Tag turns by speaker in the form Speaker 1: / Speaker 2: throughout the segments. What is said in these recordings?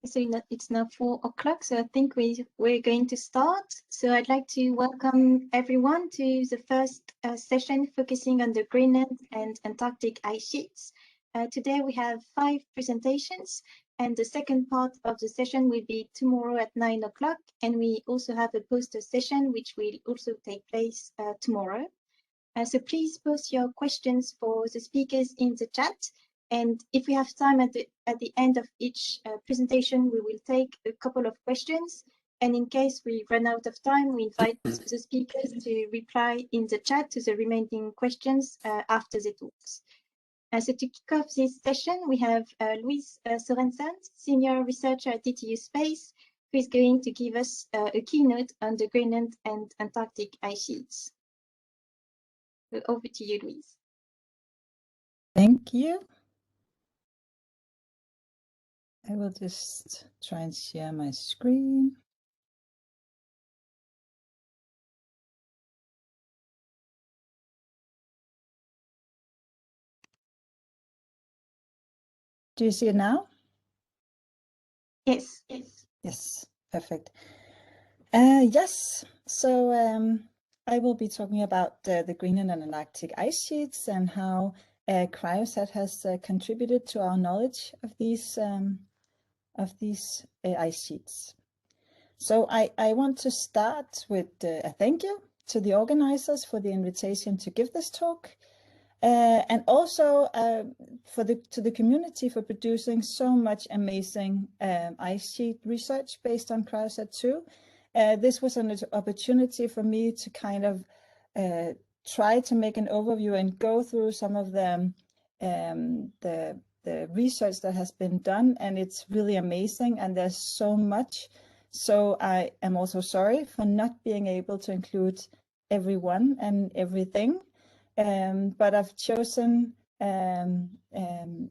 Speaker 1: So it's now 4 o'clock, so I think we're going to start. So I'd like to welcome everyone to the first session focusing on the Greenland and Antarctic ice sheets. Today we have 5 presentations, and the second part of the session will be tomorrow at 9 o'clock, and we also have a poster session which will also take place tomorrow. So please post your questions for the speakers in the chat. And if we have time at the end of each presentation, we will take a couple of questions. And in case we run out of time, we invite the speakers to reply in the chat to the remaining questions after the talks. So to kick off this session, we have Louise Sorensen, Senior Researcher at DTU Space, who is going to give us a keynote on the Greenland and Antarctic ice sheets. So over to you, Louise.
Speaker 2: Thank you. I will just try and share my screen. Do you see it now?
Speaker 1: Yes.
Speaker 2: Yes, perfect. Yes, so I will be talking about the Greenland and Antarctic ice sheets and how CryoSat has contributed to our knowledge of these ice sheets. So I want to start with a thank you to the organizers for the invitation to give this talk, and also to the community for producing so much amazing ice sheet research based on CryoSat-2. This was an opportunity for me to kind of try to make an overview and go through some of the research that has been done, and it's really amazing, and there's so much. So I am also sorry for not being able to include everyone and everything, but I've chosen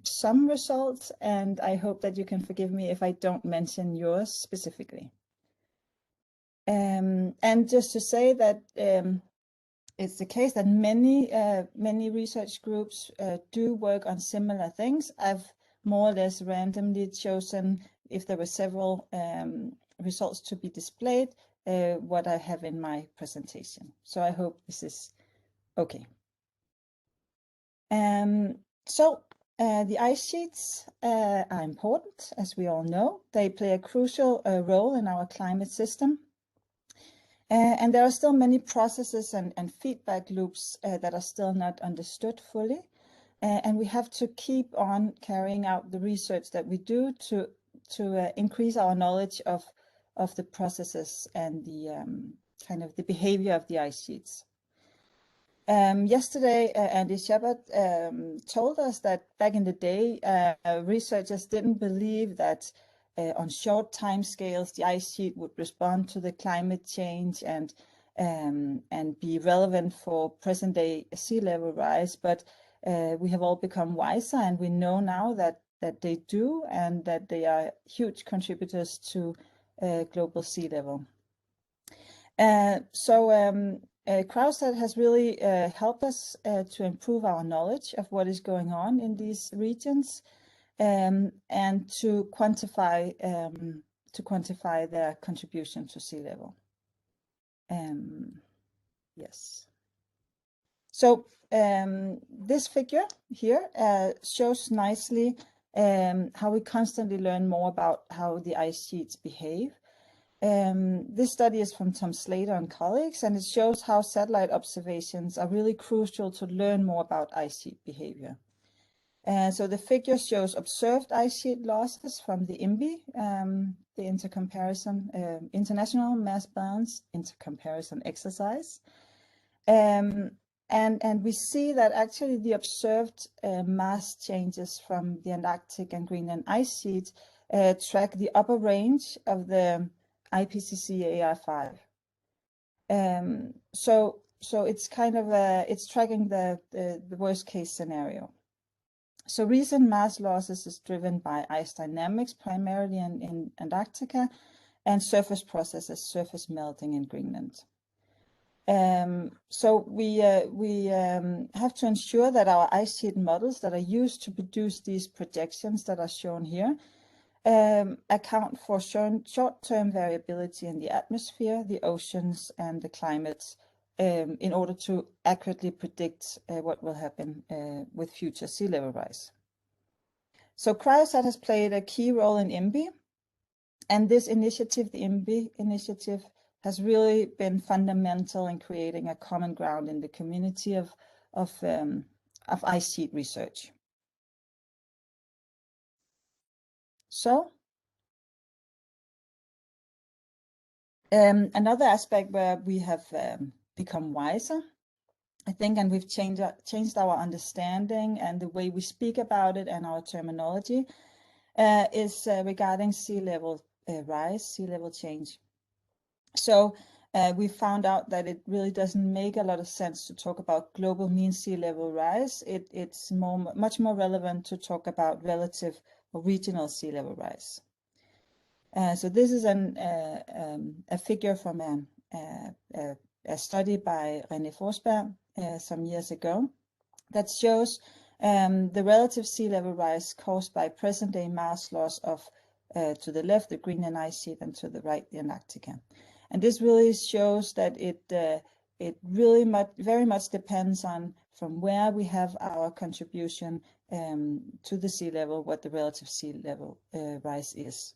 Speaker 2: some results, and I hope that you can forgive me if I don't mention yours specifically. And just to say that it's the case that many research groups do work on similar things. I've more or less randomly chosen, if there were several results to be displayed, what I have in my presentation. So I hope this is okay. So the ice sheets are important, as we all know. They play a crucial role in our climate system. And there are still many processes and feedback loops that are still not understood fully. And we have to keep on carrying out the research that we do to increase our knowledge of the processes and the kind of the behavior of the ice sheets. Yesterday, Andy Shepard told us that back in the day, researchers didn't believe that on short time scales, the ice sheet would respond to the climate change and be relevant for present day sea level rise. But we have all become wiser, and we know now that they do, and that they are huge contributors to global sea level. CryoSat has really helped us to improve our knowledge of what is going on in these regions, and to quantify their contribution to sea level. Yes. So this figure here shows nicely how we constantly learn more about how the ice sheets behave. This study is from Tom Slater and colleagues, and it shows how satellite observations are really crucial to learn more about ice sheet behavior. So the figure shows observed ice sheet losses from the IMBY, the International Mass Balance Intercomparison Exercise. And we see that actually the observed mass changes from the Antarctic and Greenland ice sheets track the upper range of the IPCC AI5. So it's kind of it's tracking the worst case scenario. So recent mass losses is driven by ice dynamics, primarily in Antarctica, and surface processes, surface melting in Greenland. So we have to ensure that our ice sheet models that are used to produce these projections that are shown here account for short-term variability in the atmosphere, the oceans, and the climate in order to accurately predict what will happen with future sea level rise. So CryoSat has played a key role in IMBY, and this initiative, the IMBY initiative, has really been fundamental in creating a common ground in the community of ice sheet research. So another aspect where we have become wiser, I think, and we've changed our understanding and the way we speak about it and our terminology is regarding sea level rise, sea level change. So we found out that it really doesn't make a lot of sense to talk about global mean sea level rise. It's much more relevant to talk about relative or regional sea level rise. So this is a figure from a study by René Forsberg some years ago that shows the relative sea level rise caused by present-day mass loss of, to the left, the Greenland Ice Sheet, and to the right, the Antarctica. And this really shows that it really very much depends on from where we have our contribution to the sea level, what the relative sea level rise is.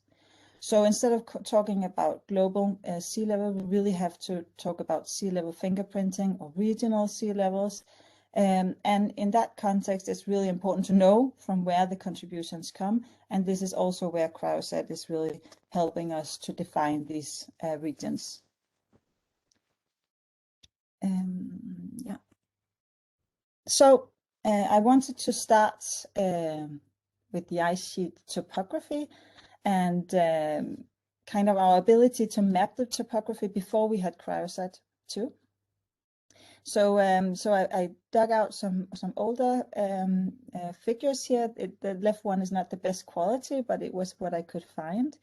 Speaker 2: So instead of talking about global sea level, we really have to talk about sea level fingerprinting or regional sea levels. And in that context, it's really important to know from where the contributions come. And this is also where CryoSat is really helping us to define these regions. Yeah. So I wanted to start with the ice sheet topography and kind of our ability to map the topography before we had CryoSat-2. So I dug out some older figures here. The left one is not the best quality, but it was what I could find.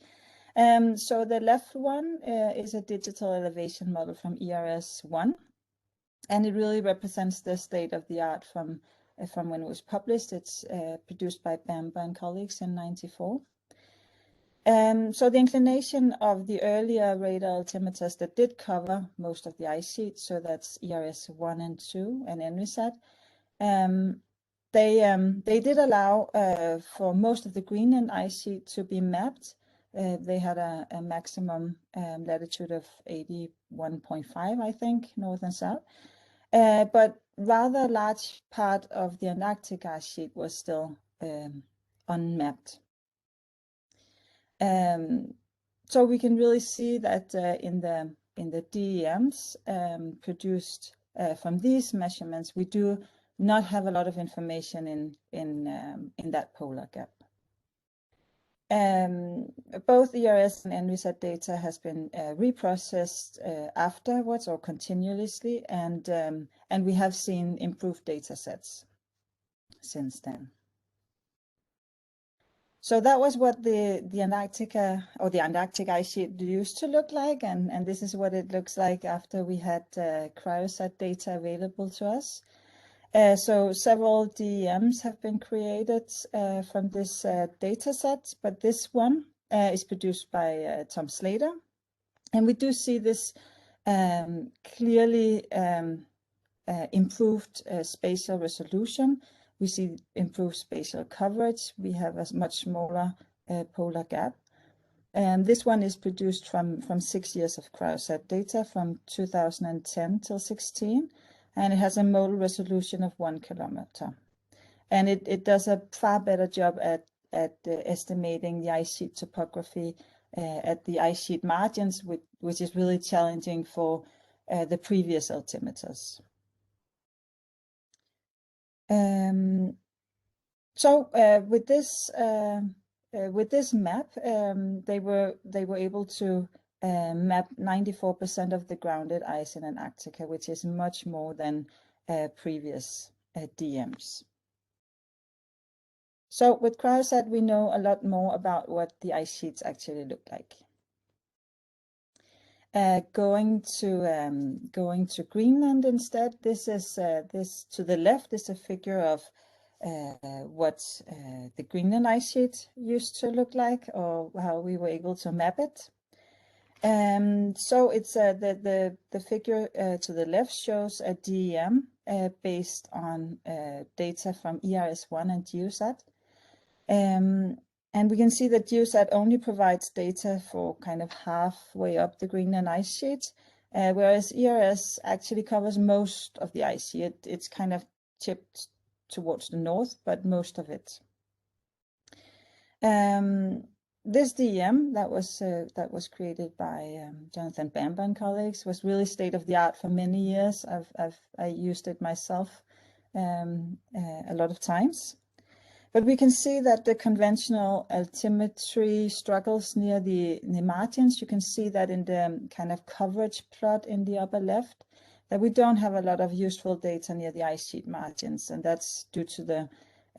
Speaker 2: So the left one is a digital elevation model from ERS-1, and it really represents the state of the art from when it was published. It's produced by Bamber and colleagues in '94. So the inclination of the earlier radar altimeters that did cover most of the ice sheet, so that's ERS-1 and 2 and ENRISAT, they did allow for most of the Greenland ice sheet to be mapped. They had a maximum latitude of 81.5, I think, north and south. But rather large part of the Antarctica ice sheet was still unmapped. So we can really see that in the DEMs produced from these measurements, we do not have a lot of information in that polar gap. Both ERS and ENRISAT data has been reprocessed afterwards or continuously, and we have seen improved data sets since then. So that was what the Antarctica or the Antarctic ice sheet used to look like, and this is what it looks like after we had CryoSat data available to us. So several DEMs have been created from this data set, but this one is produced by Tom Slater, and we do see this clearly improved spatial resolution. We see improved spatial coverage. We have a much smaller polar gap. And this one is produced from 6 years of CryoSat data from 2010 till 16. And it has a modal resolution of 1 kilometer. And it does a far better job at estimating the ice sheet topography at the ice sheet margins, which is really challenging for the previous altimeters. So with this map, they were able to map 94% of the grounded ice in Antarctica, which is much more than previous DMs. So with CryoSat, we know a lot more about what the ice sheets actually look like. Going to Greenland instead, this to the left is a figure of what the Greenland ice sheet used to look like, or how we were able to map it. So it's the figure to the left shows a DEM based on data from ERS-1 and GeoSat. And we can see that GeoSat only provides data for kind of halfway up the Greenland ice sheet, whereas ERS actually covers most of the ice sheet. It's kind of tipped towards the north, but most of it. This DEM that was created by Jonathan Bamber and colleagues was really state of the art for many years. I used it myself a lot of times. But we can see that the conventional altimetry struggles near the margins. You can see that in the kind of coverage plot in the upper left, that we don't have a lot of useful data near the ice sheet margins, and that's due to the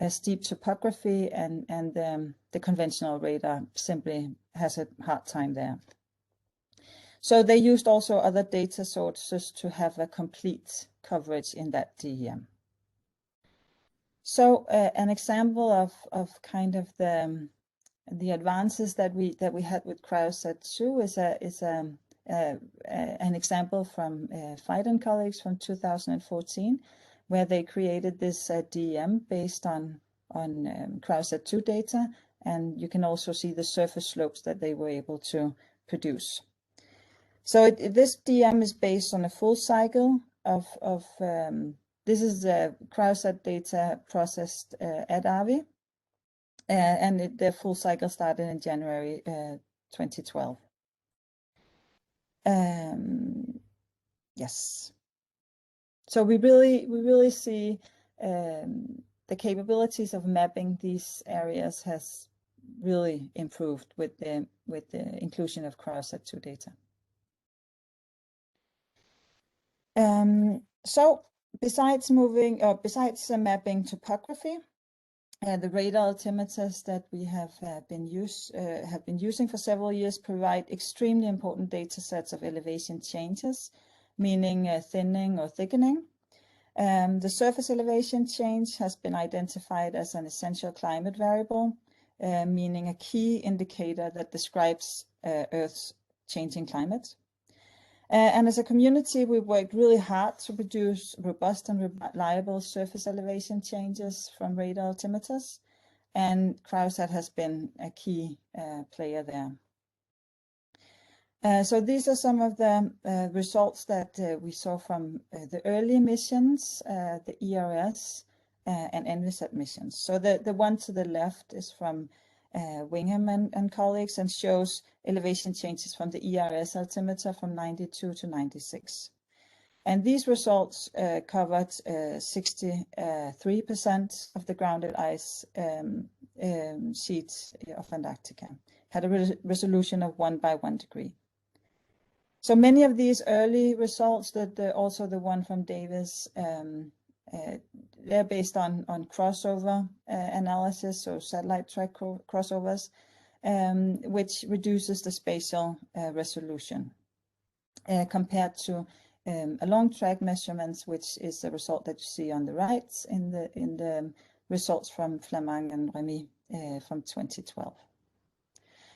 Speaker 2: steep topography, and the conventional radar simply has a hard time there. So they used also other data sources to have a complete coverage in that DEM. So an example of kind of the advances that we had with CryoSat-2 is an example from Veit and colleagues from 2014, where they created this DEM based on CryoSat-2 data, and you can also see the surface slopes that they were able to produce. So this DEM is based on a full cycle of this is the CryoSat data processed at AVI, and the full cycle started in January 2012. Yes. So we really see the capabilities of mapping these areas has really improved with the inclusion of CryoSat-2 data. So besides mapping topography, the radar altimeters that we have been using for several years provide extremely important data sets of elevation changes, meaning thinning or thickening. The surface elevation change has been identified as an essential climate variable, meaning a key indicator that describes Earth's changing climate. And as a community, we've worked really hard to produce robust and reliable surface elevation changes from radar altimeters, and CryoSat has been a key player there. So these are some of the results that we saw from the early missions, the ERS and ENVISAT missions. So the one to the left is from Wingham and colleagues, and shows elevation changes from the ERS altimeter from 92 to 96. And these results covered 63% of the grounded ice sheet of Antarctica, had a resolution of 1 by 1 degree. So many of these early results, also the one from Davis, they're based on crossover analysis, so satellite track crossovers, which reduces the spatial resolution compared to a long track measurements, which is the result that you see on the right in the results from Flamand and Remy from 2012.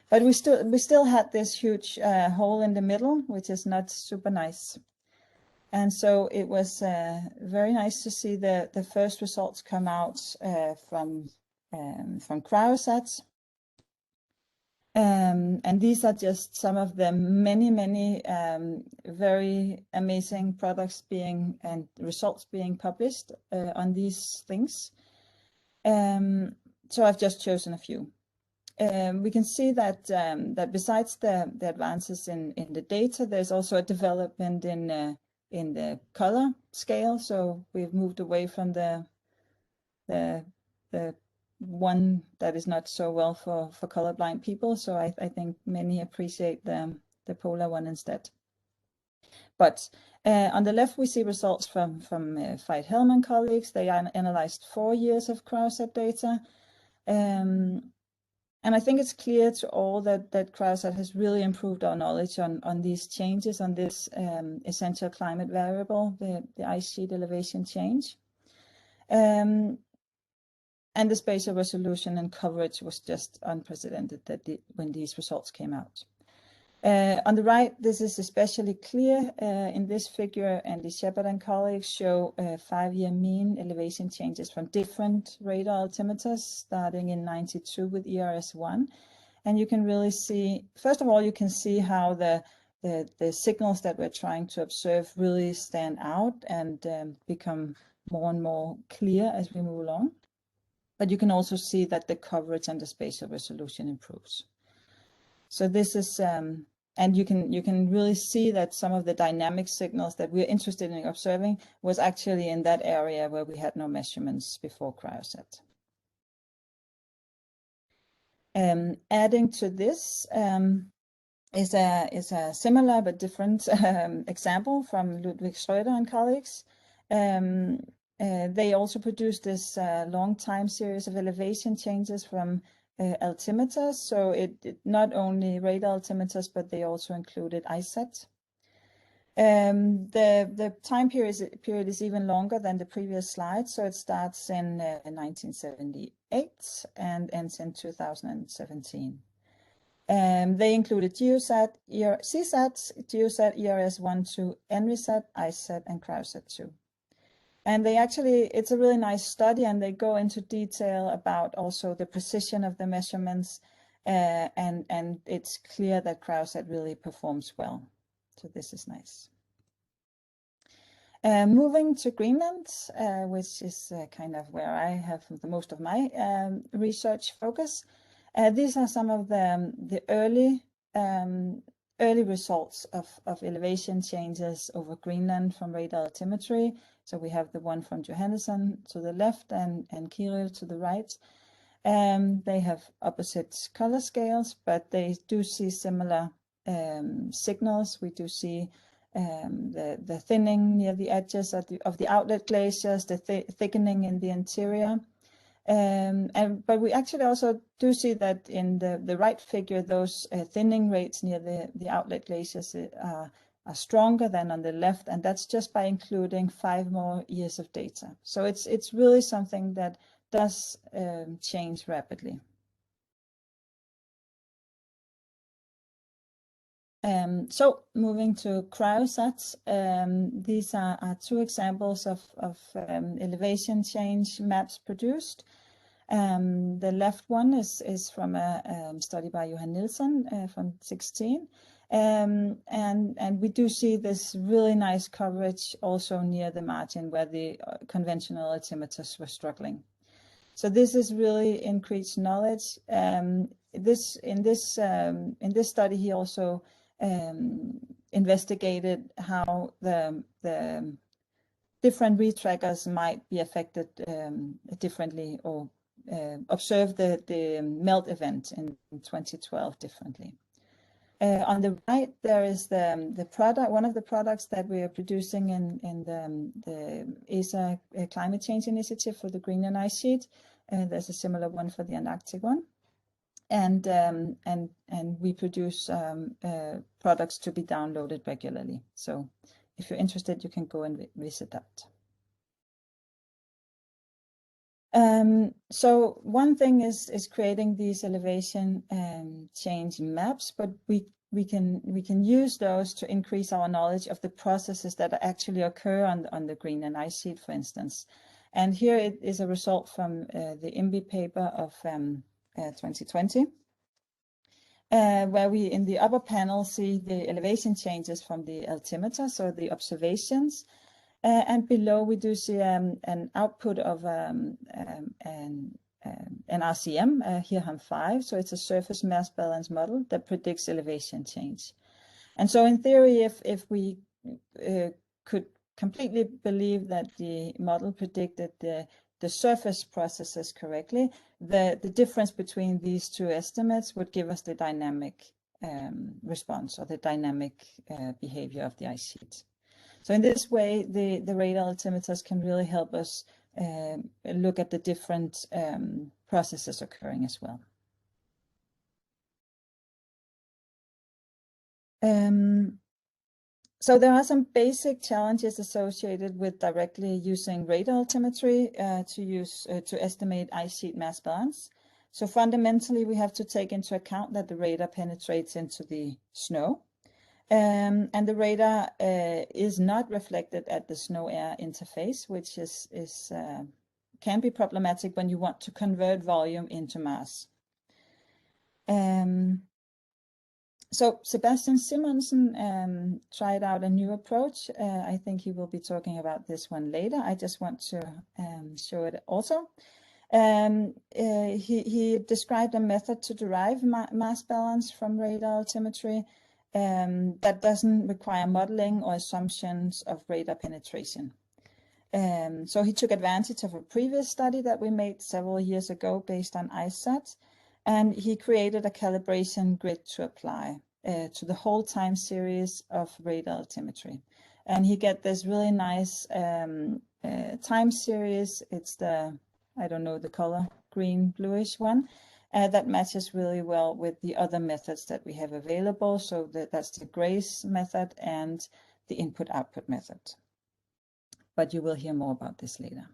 Speaker 2: But we still had this huge hole in the middle, which is not super nice. And so it was very nice to see the first results come out from CryoSat. And these are just some of the many very amazing products and results being published on these things. So I've just chosen a few. We can see that besides the advances in the data, there's also a development in the color scale. So we've moved away from the one that is not so well for colorblind people. So I think many appreciate the polar one instead. But on the left, we see results from Veit and colleagues. They analyzed 4 years of CryoSat data. And I think it's clear to all that CryoSat has really improved our knowledge on these changes, on this essential climate variable, the ice sheet elevation change. And the spatial resolution and coverage was just unprecedented when these results came out. On the right, this is especially clear in this figure, and the Shepard and colleagues show 5-year mean elevation changes from different radar altimeters, starting in 92 with ERS-1. And you can really see, first of all, you can see how the signals that we're trying to observe really stand out and become more and more clear as we move along. But you can also see that the coverage and the spatial resolution improves. So this is, and you can really see that some of the dynamic signals that we're interested in observing was actually in that area where we had no measurements before CryoSat. Adding to this is a similar but different example from Ludwig Schröder and colleagues. They also produced this long time series of elevation changes from altimeters. So it not only radar altimeters, but they also included ICESat. The time period is even longer than the previous slide. So it starts in 1978 and ends in 2017. They included GeoSat, CSat, GeoSat, ERS-1, 2, ENRISAT, ICESat, and CryoSat-2. And they actually, it's a really nice study, and they go into detail about also the precision of the measurements, and it's clear that CryoSat really performs well. So this is nice. Moving to Greenland, which is kind of where I have the most of my research focus. These are some of the early results of elevation changes over Greenland from radar altimetry. So we have the one from Johannesson to the left and Kirill to the right. They have opposite color scales, but they do see similar signals. We do see the thinning near the edges of the outlet glaciers, the thickening in the interior. But we actually also do see that in the right figure, those thinning rates near the outlet glaciers are stronger than on the left, and that's just by including 5 more years of data. So it's really something that does change rapidly. So moving to CryoSat, these are 2 examples of elevation change maps produced. The left one is from a study by Johan Nilsson from 2016. And we do see this really nice coverage also near the margin where the conventional altimeters were struggling. So this is really increased knowledge. In this study, he also investigated how the different retrackers might be affected differently, or observe the melt event in 2012 differently. On the right, there is the product, one of the products that we are producing in the ESA climate change initiative for the Greenland Ice Sheet. There's a similar one for the Antarctic one. And we produce products to be downloaded regularly. So if you're interested, you can go and visit that. So one thing is creating these elevation change maps, but we can use those to increase our knowledge of the processes that actually occur on the Greenland Ice Sheet, for instance. And here it is a result from the IMBI paper of 2020, where we in the upper panel see the elevation changes from the altimeter, so the observations. And below we do see an output of an RCM, HIRHAM5, so it's a surface mass balance model that predicts elevation change. And so in theory, if we could completely believe that the model predicted the surface processes correctly, the difference between these 2 estimates would give us the dynamic response, or the dynamic behavior of the ice sheet. So in this way, the radar altimeters can really help us look at the different processes occurring as well. So there are some basic challenges associated with directly using radar altimetry to estimate ice sheet mass balance. So fundamentally, we have to take into account that the radar penetrates into the snow. And the radar is not reflected at the snow-air interface, which can be problematic when you want to convert volume into mass. So Sebastian Simonsen tried out a new approach. I think he will be talking about this one later. I just want to show it also. He described a method to derive mass balance from radar altimetry that doesn't require modeling or assumptions of radar penetration. So he took advantage of a previous study that we made several years ago based on ICESat, and he created a calibration grid to apply to the whole time series of radar altimetry. And he get this really nice time series. It's the, I don't know the color, green bluish one, that matches really well with the other methods that we have available. So that's the GRACE method and the input-output method. But you will hear more about this later.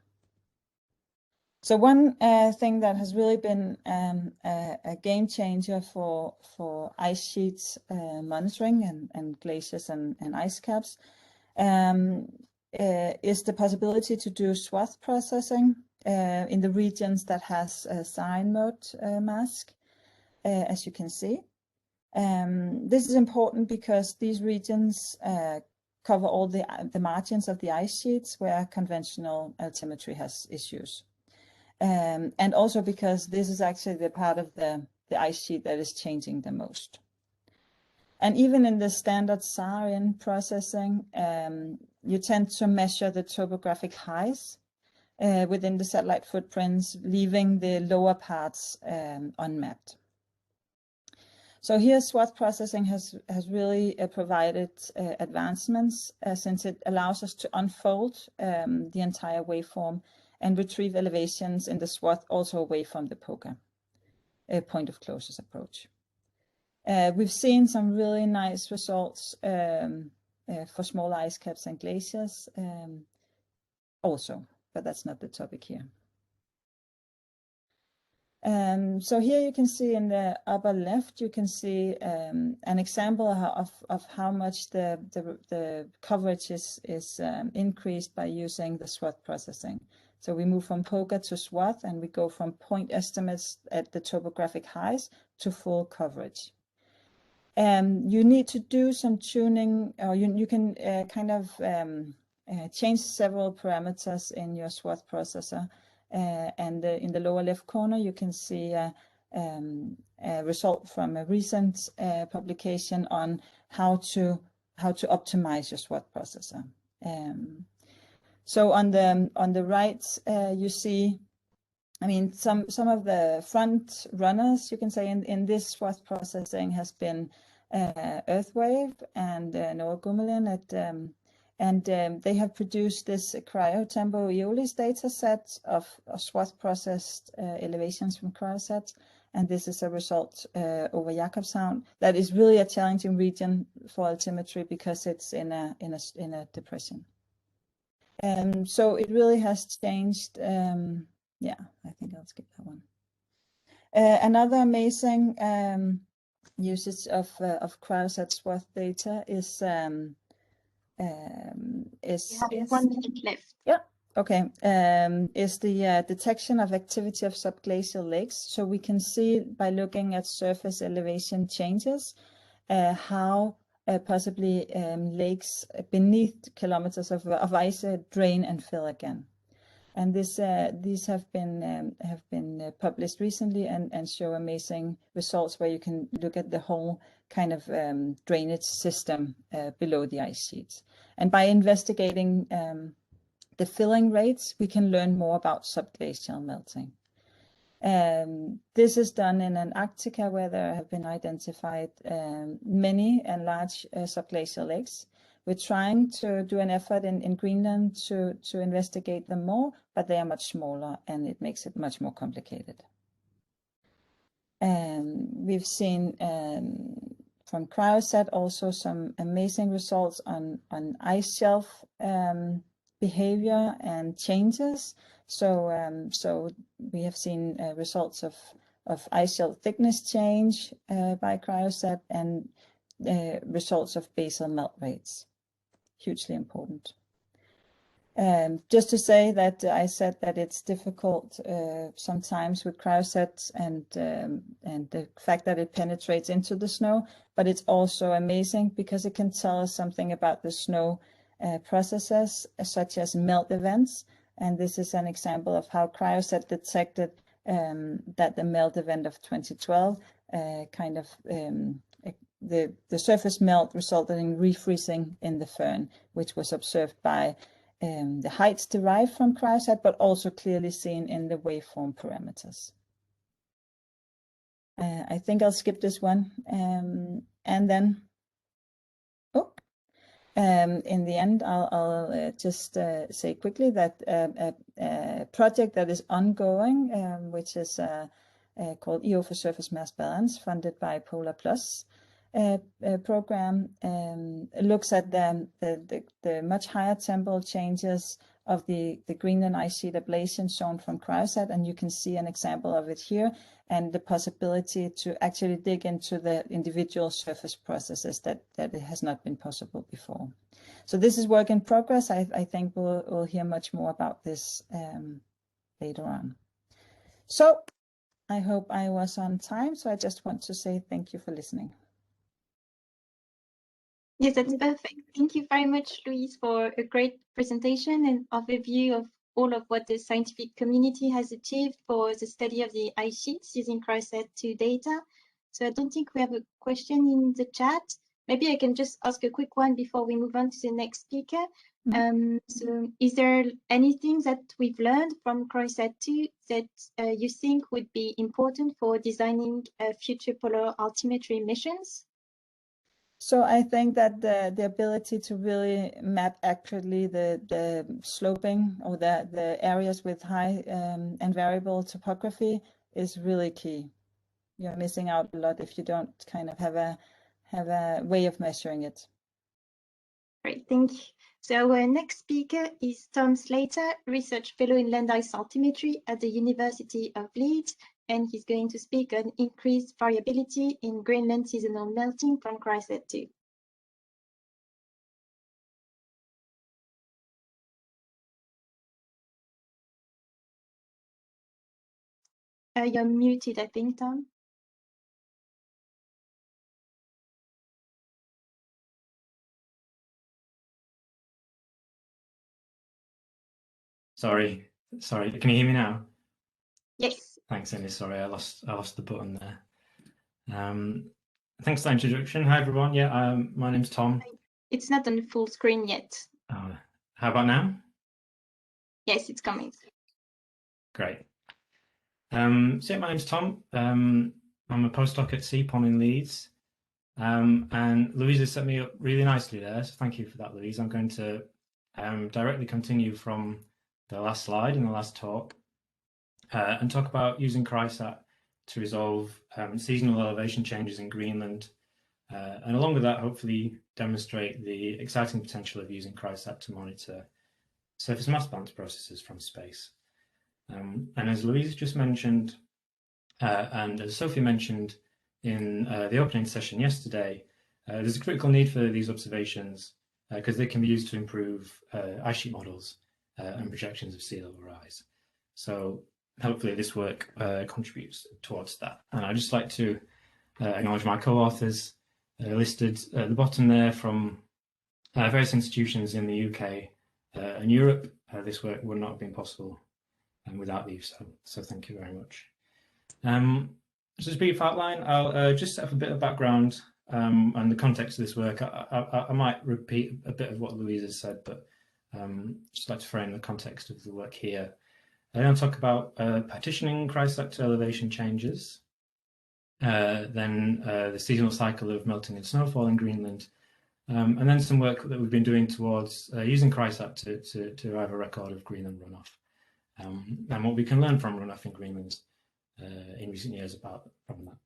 Speaker 2: So one thing that has really been a game changer for ice sheets monitoring and glaciers and ice caps is the possibility to do swath processing in the regions that has a sign mode mask, as you can see. This is important because these regions cover all the margins of the ice sheets where conventional altimetry has issues. And also because this is actually the part of the ice sheet that is changing the most. And even in the standard SARIN processing, you tend to measure the topographic highs within the satellite footprints, leaving the lower parts unmapped. So here, swath processing has really provided advancements since it allows us to unfold the entire waveform and retrieve elevations in the swath also away from the POCA, point of closest approach. We've seen some really nice results for small ice caps and glaciers also, but that's not the topic here. So here you can see in the upper left, you can see an example of how much the coverage is increased by using the swath processing. So we move from POCA to swath, and we go from point estimates at the topographic highs to full coverage. You need to do some tuning, or you can kind of change several parameters in your swath processor. And in the lower left corner, you can see a result from a recent publication on how to optimize your swath processor. So on the right, you see, I mean, some of the front runners, you can say, in this swath processing has been Earthwave and Noah Gumelin and they have produced this CryoTempo Eolis data set of swath processed elevations from CryoSat, and this is a result over Jakobshavn that is really a challenging region for altimetry because it's in a depression. So it really has changed. Yeah, I think I'll skip that one. Another amazing usage of CryoSat swath data is
Speaker 1: You have 1 minute left.
Speaker 2: Yeah. Okay. Is the detection of activity of subglacial lakes. So we can see by looking at surface elevation changes how possibly lakes beneath kilometers of ice drain and fill again. And these have been published recently and show amazing results where you can look at the whole kind of drainage system below the ice sheets. And by investigating the filling rates, we can learn more about subglacial melting. This is done in Antarctica, where there have been identified many and large subglacial lakes. We're trying to do an effort in Greenland to investigate them more, but they are much smaller and it makes it much more complicated. We've seen CryoSat, also some amazing results on ice shelf behavior and changes. So we have seen results of ice shelf thickness change by CryoSat, and results of basal melt rates. Hugely important. Just to say that I said that it's difficult sometimes with CryoSat and the fact that it penetrates into the snow, but it's also amazing because it can tell us something about the snow processes, such as melt events. And this is an example of how CryoSat detected that the melt event of 2012 the surface melt resulted in refreezing in the fern, which was observed by the heights derived from CryoSat, but also clearly seen in the waveform parameters. I think I'll skip this one, and then in the end, I'll just say quickly that a project that is ongoing, which is called EO for Surface Mass Balance, funded by Polar Plus program, looks at the much higher temporal changes of the Greenland ice sheet ablation shown from CryoSat, and you can see an example of it here, and the possibility to actually dig into the individual surface processes that it has not been possible before. So this is work in progress. I think we'll hear much more about this later on. So I hope I was on time, so I just want to say thank you for listening.
Speaker 1: Yes, that's perfect. Thank you very much, Louise, for a great presentation and overview of all of what the scientific community has achieved for the study of the ice sheets using CryoSat-2 data. So I don't think we have a question in the chat. Maybe I can just ask a quick one before we move on to the next speaker. So is there anything that we've learned from CryoSat-2 that you think would be important for designing future polar altimetry missions?
Speaker 2: So I think that the ability to really map accurately the sloping or the areas with high and variable topography is really key. You're missing out a lot if you don't kind of have a way of measuring it.
Speaker 1: Great, thank you. So our next speaker is Tom Slater, Research Fellow in Land Ice Altimetry at the University of Leeds, and he's going to speak on increased variability in Greenland seasonal melting from CryoSat-2. You're muted, I think, Tom.
Speaker 3: Sorry. Can you hear me now?
Speaker 1: Yes.
Speaker 3: Thanks, Amy. Sorry, I lost the button there. Thanks for the introduction. Hi, everyone. Yeah, my name's Tom.
Speaker 1: It's not on the full screen yet.
Speaker 3: How about now?
Speaker 1: Yes, it's coming.
Speaker 3: Great. So yeah, my name's Tom. I'm a postdoc at CPON in Leeds. And Louise has set me up really nicely there, so thank you for that, Louise. I'm going to directly continue from the last slide in the last talk and talk about using CryoSat to resolve seasonal elevation changes in Greenland, and along with that, hopefully demonstrate the exciting potential of using CryoSat to monitor surface mass balance processes from space. And as Louise just mentioned, and as Sophie mentioned in the opening session yesterday, there's a critical need for these observations because they can be used to improve ice sheet models and projections of sea level rise. So hopefully this work contributes towards that. And I'd just like to acknowledge my co-authors listed at the bottom there from various institutions in the UK and Europe. This work would not have been possible without these, so thank you very much. Just a brief outline, I'll just set up a bit of background and the context of this work. I might repeat a bit of what Louise has said, but just like to frame the context of the work here. Then I'll talk about partitioning CryoSat to elevation changes, then the seasonal cycle of melting and snowfall in Greenland, and then some work that we've been doing towards using CryoSat to arrive at a record of Greenland runoff, and what we can learn from runoff in Greenland in recent years from that.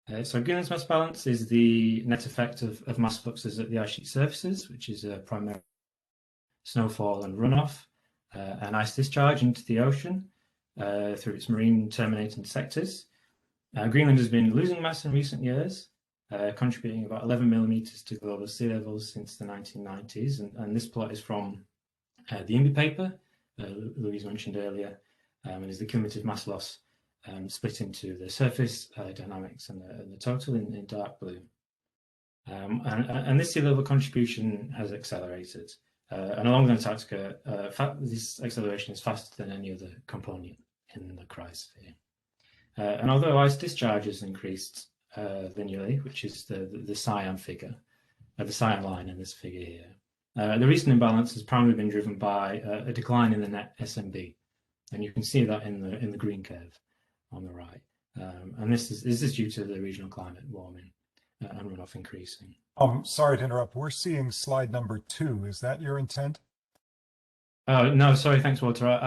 Speaker 3: So Greenland's mass balance is the net effect of mass fluxes at the ice sheet surfaces, which is primarily snowfall and runoff, and ice discharge into the ocean through its marine terminating sectors. Greenland has been losing mass in recent years, contributing about 11 millimeters to global sea levels since the 1990s. And this plot is from the INBI paper, Louise mentioned earlier, and is the cumulative mass loss split into the surface dynamics and the total in dark blue. And this sea level contribution has accelerated. And along Antarctica, this acceleration is faster than any other component in the cryosphere. And although ice discharge has increased linearly, which is the cyan figure, the cyan line in this figure here, the recent imbalance has primarily been driven by a decline in the net SMB, and you can see that in the green curve on the right. And this is due to the regional climate warming and runoff increasing.
Speaker 4: Sorry to interrupt. We're seeing slide number 2. Is that your intent?
Speaker 3: Oh no, sorry. Thanks, Walter.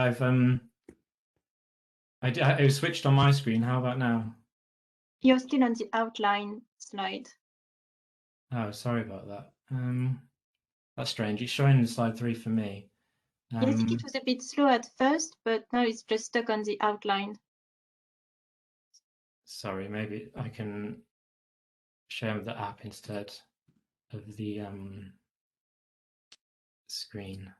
Speaker 3: It was switched on my screen. How about now?
Speaker 1: You're still on the outline slide.
Speaker 3: Oh, sorry about that. That's strange. It's showing the slide 3 for me.
Speaker 1: I think it was a bit slow at first, but now it's just stuck on the outline.
Speaker 3: Sorry, maybe I can share the app instead of the screen.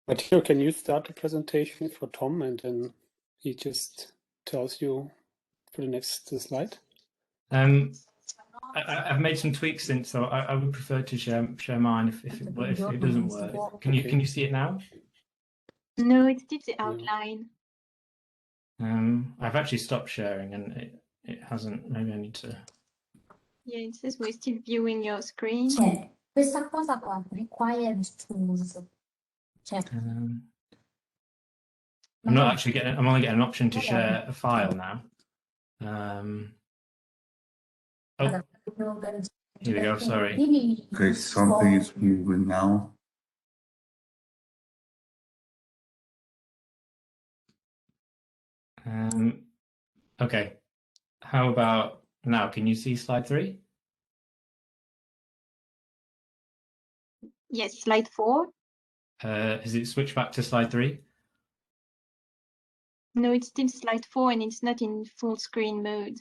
Speaker 5: Matteo, can you start the presentation for Tom and then he just tells you for the next slide?
Speaker 3: I've made some tweaks since, so I would prefer to share mine if it doesn't work. Can you see it now?
Speaker 1: No, it's still the outline.
Speaker 3: I've actually stopped sharing and it hasn't. Maybe I need to.
Speaker 1: Yeah, it says we're still viewing your screen.
Speaker 6: Questa cosa qua required tools.
Speaker 3: I'm not actually getting. I'm only getting an option to share a file now. Oh, here we go. Sorry.
Speaker 7: Okay, something is moving now.
Speaker 3: Okay. How about now? Can you see slide 3?
Speaker 1: Yes, slide 4.
Speaker 3: Has it switched back to slide 3?
Speaker 1: No, it's still slide 4 and it's not in full screen mode.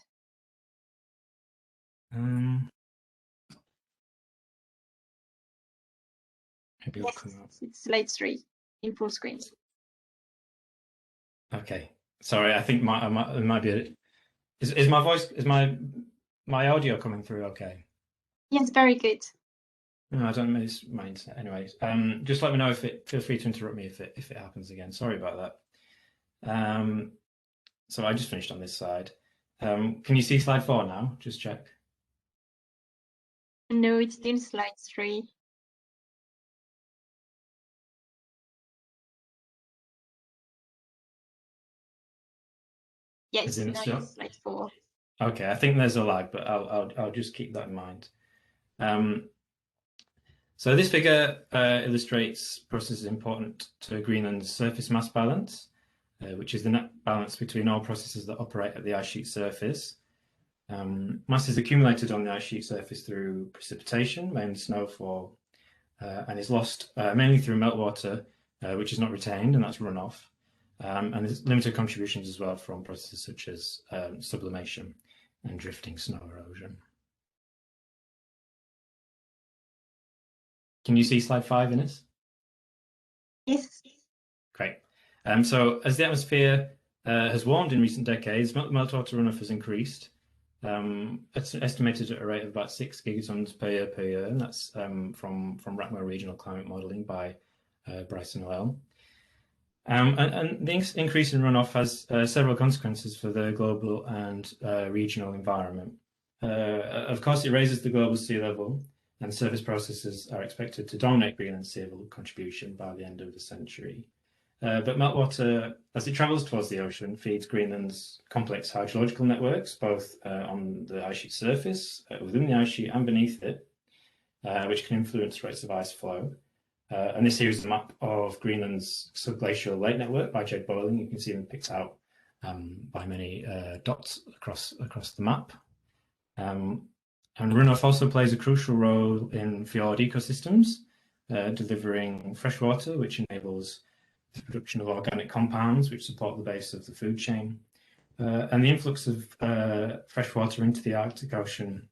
Speaker 3: Maybe it'll come up.
Speaker 1: It's slide 3 in full screen.
Speaker 3: Okay. Sorry, I think it might be. Is my voice? Is my audio coming through? Okay.
Speaker 1: Yes, very good.
Speaker 3: No, I don't miss my internet. Anyways, just let me know if feel free to interrupt me if it happens again. Sorry about that. So I just finished on this side. Can you see slide 4 now? Just check.
Speaker 1: No, it's still slide 3. Yes, now it's slide 4.
Speaker 3: Okay, I think there's a lag, but I'll just keep that in mind. So this figure illustrates processes important to Greenland's surface mass balance, which is the net balance between all processes that operate at the ice sheet surface. Mass is accumulated on the ice sheet surface through precipitation, mainly snowfall, and is lost mainly through meltwater, which is not retained, and that's runoff. And there's limited contributions as well from processes such as sublimation and drifting snow erosion. Can you see slide 5, Ines?
Speaker 1: Yes.
Speaker 3: Great. So as the atmosphere has warmed in recent decades, meltwater runoff has increased. It's estimated at a rate of about 6 gigatons per year, and that's from RACMO regional climate modelling by Bryce and Noel. And the increase in runoff has several consequences for the global and regional environment. Of course, it raises the global sea level, and surface processes are expected to dominate Greenland's sea level contribution by the end of the century. But meltwater, as it travels towards the ocean, feeds Greenland's complex hydrological networks, both on the ice sheet surface, within the ice sheet and beneath it, which can influence rates of ice flow. And this here is the map of Greenland's subglacial lake network by Jade Boiling. You can see them picked out by many dots across the map. And runoff also plays a crucial role in fjord ecosystems, delivering fresh water, which enables the production of organic compounds, which support the base of the food chain. And the influx of fresh water into the Arctic Ocean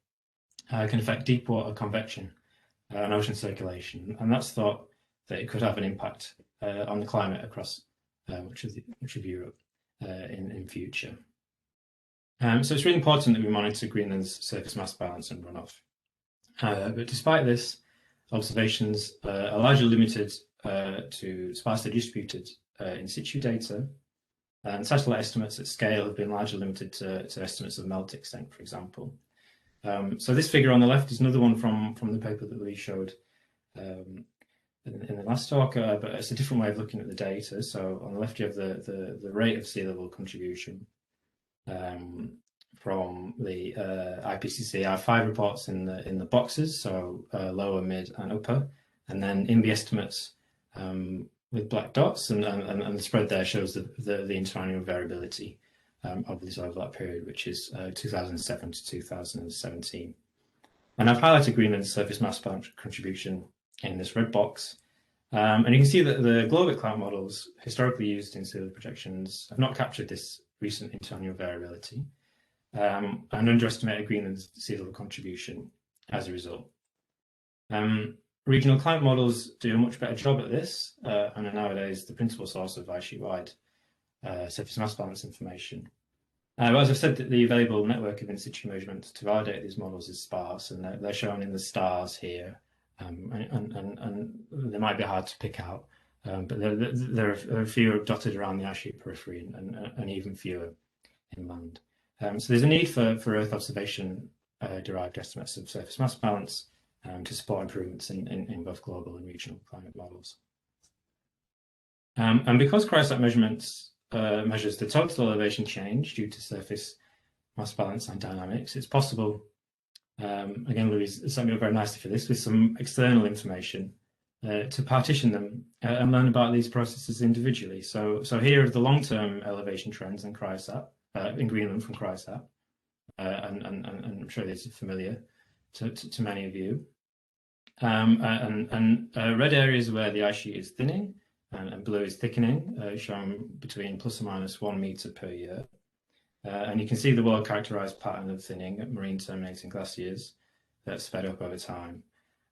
Speaker 3: can affect deep water convection and ocean circulation. And that's thought that it could have an impact on the climate across much of Europe in future. So it's really important that we monitor Greenland's surface mass balance and runoff. But despite this, observations are largely limited to sparsely distributed in situ data, and satellite estimates at scale have been largely limited to estimates of melt extent, for example. So this figure on the left is another one from the paper that Lee showed in the last talk, but it's a different way of looking at the data. So on the left you have the rate of sea level contribution from the IPCC. I have 5 reports in the boxes, so lower, mid, and upper, and then INBI estimates with black dots, and the spread there shows the interannual variability of this over that period, which is 2007 to 2017. And I've highlighted Greenland's surface mass balance contribution in this red box. And you can see that the global climate models historically used in sea level projections have not captured this recent interannual variability and underestimated Greenland's sea level contribution as a result. Regional climate models do a much better job at this and are nowadays the principal source of ice sheet-wide surface mass balance information. But as I've said, the available network of in situ measurements to validate these models is sparse, and they're shown in the stars here, and they might be hard to pick out, but there are fewer dotted around the ice sheet periphery and even fewer inland. So there's a need for Earth observation derived estimates of surface mass balance to support improvements in both global and regional climate models. And because CryoSat measurements measures the total elevation change due to surface mass balance and dynamics, it's possible, again, Louise set me up very nicely for this, with some external information to partition them and learn about these processes individually. So here are the long-term elevation trends in CryoSat, in Greenland from CryoSat, and I'm sure these are familiar to many of you. Red areas where the ice sheet is thinning, and blue is thickening, shown between plus or minus 1 meter per year. And you can see the well-characterized pattern of thinning at marine terminating glaciers that's sped up over time.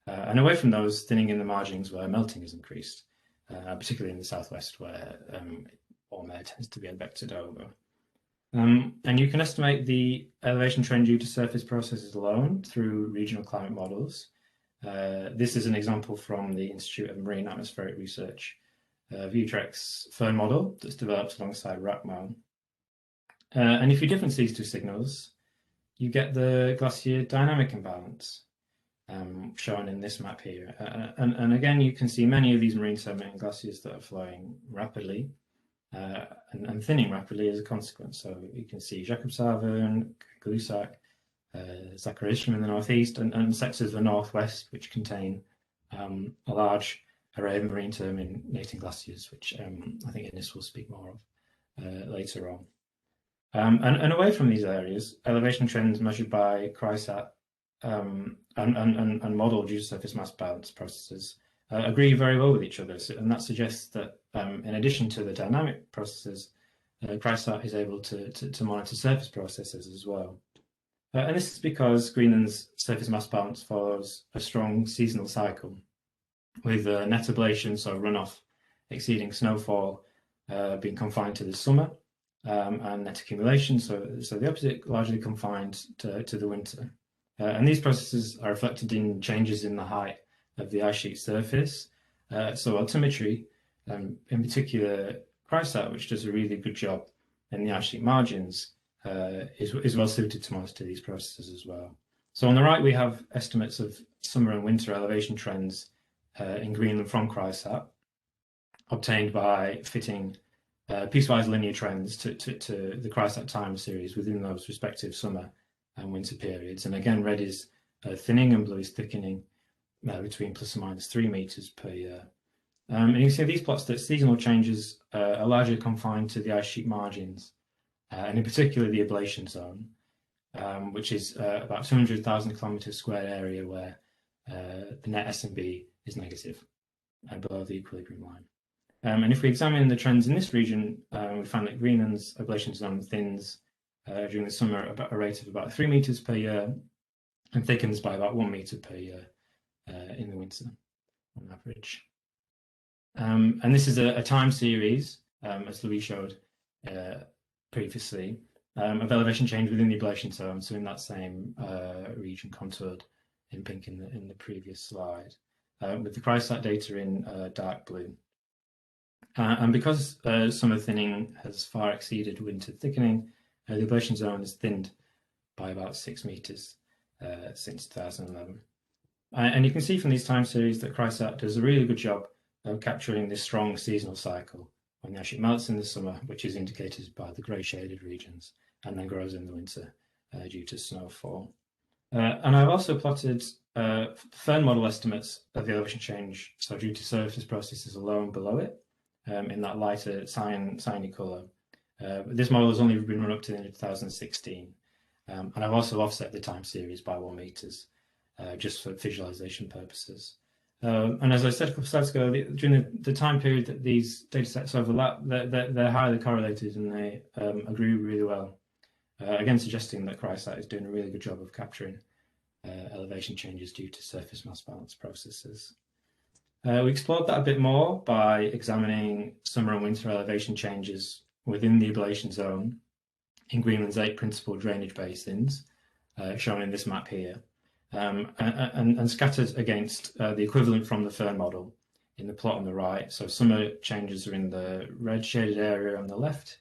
Speaker 3: And away from those, thinning in the margins where melting has increased, particularly in the southwest where warm air tends to be advected over. And you can estimate the elevation trend due to surface processes alone through regional climate models. This is an example from the Institute of Marine Atmospheric Research Viewtrex Fern model that's developed alongside RACMO. And if you difference these two signals, you get the glacier dynamic imbalance shown in this map here. And again, you can see many of these marine terminating glaciers that are flowing rapidly and thinning rapidly as a consequence. So you can see Jakobshavn, Glusak, ESA-ESRIN in the northeast, and sectors of the northwest, which contain a large array of marine terminating glaciers, which I think Ines will speak more of later on. And away from these areas, elevation trends measured by CryoSat and model due to surface mass balance processes agree very well with each other. And that suggests that in addition to the dynamic processes, CryoSat is able to monitor surface processes as well. And this is because Greenland's surface mass balance follows a strong seasonal cycle, with net ablation, so runoff, exceeding snowfall being confined to the summer, and net accumulation, so the opposite, largely confined to the winter. And these processes are reflected in changes in the height of the ice sheet surface. So altimetry, in particular CryoSat, which does a really good job in the ice sheet margins, is well suited to monitor these processes as well. So on the right, we have estimates of summer and winter elevation trends in Greenland from CryoSat, obtained by fitting piecewise linear trends to the CryoSat time series within those respective summer and winter periods. And again, red is thinning and blue is thickening between plus or minus 3 meters per year And you can see these plots that seasonal changes are largely confined to the ice sheet margins, and in particular the ablation zone, which is about 200,000 kilometers squared area where the net SNB is negative, below the equilibrium line. And if we examine the trends in this region, we find that Greenland's ablation zone thins during the summer at a rate of about 3 meters per year and thickens by about 1 meter per year in the winter on average. And this is a time series, as Louis showed previously, of elevation change within the ablation zone, so in that same region contoured in pink in the previous slide, with the CryoSat data in dark blue. And because summer thinning has far exceeded winter thickening, the ablation zone has thinned by about 6 meters since 2011. And you can see from these time series that CryoSat does a really good job of capturing this strong seasonal cycle when the ice sheet melts in the summer, which is indicated by the grey shaded regions, and then grows in the winter due to snowfall. And I've also plotted firm model estimates of the elevation change, so due to surface processes alone below it, in that lighter cyany colour. This model has only been run up to the end of 2016, and I've also offset the time series by 1 meters, just for visualization purposes. And as I said a couple of slides ago, during the time period that these data sets overlap, they're highly correlated and they agree really well. Again, suggesting that CryoSat is doing a really good job of capturing elevation changes due to surface mass balance processes. We explored that a bit more by examining summer and winter elevation changes within the ablation zone in Greenland's 8 principal drainage basins, shown in this map here, and scattered against the equivalent from the Fern model in the plot on the right. So summer changes are in the red shaded area on the left,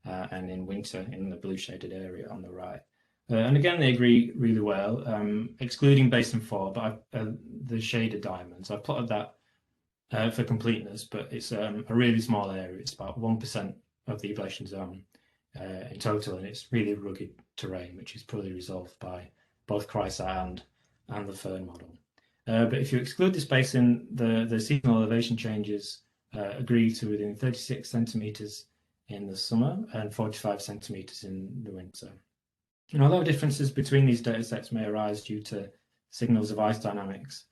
Speaker 3: and in winter in the blue shaded area on the right. And again, they agree really well, excluding Basin 4, but the shaded diamonds. I've plotted that for completeness, but it's a really small area. It's about 1% of the ablation zone in total, and it's really rugged terrain, which is poorly resolved by both CryoSat and the Fern model. But if you exclude this basin, the seasonal elevation changes agree to within 36 centimeters in the summer and 45 centimeters in the winter. And although differences between these data sets may arise due to signals of ice dynamics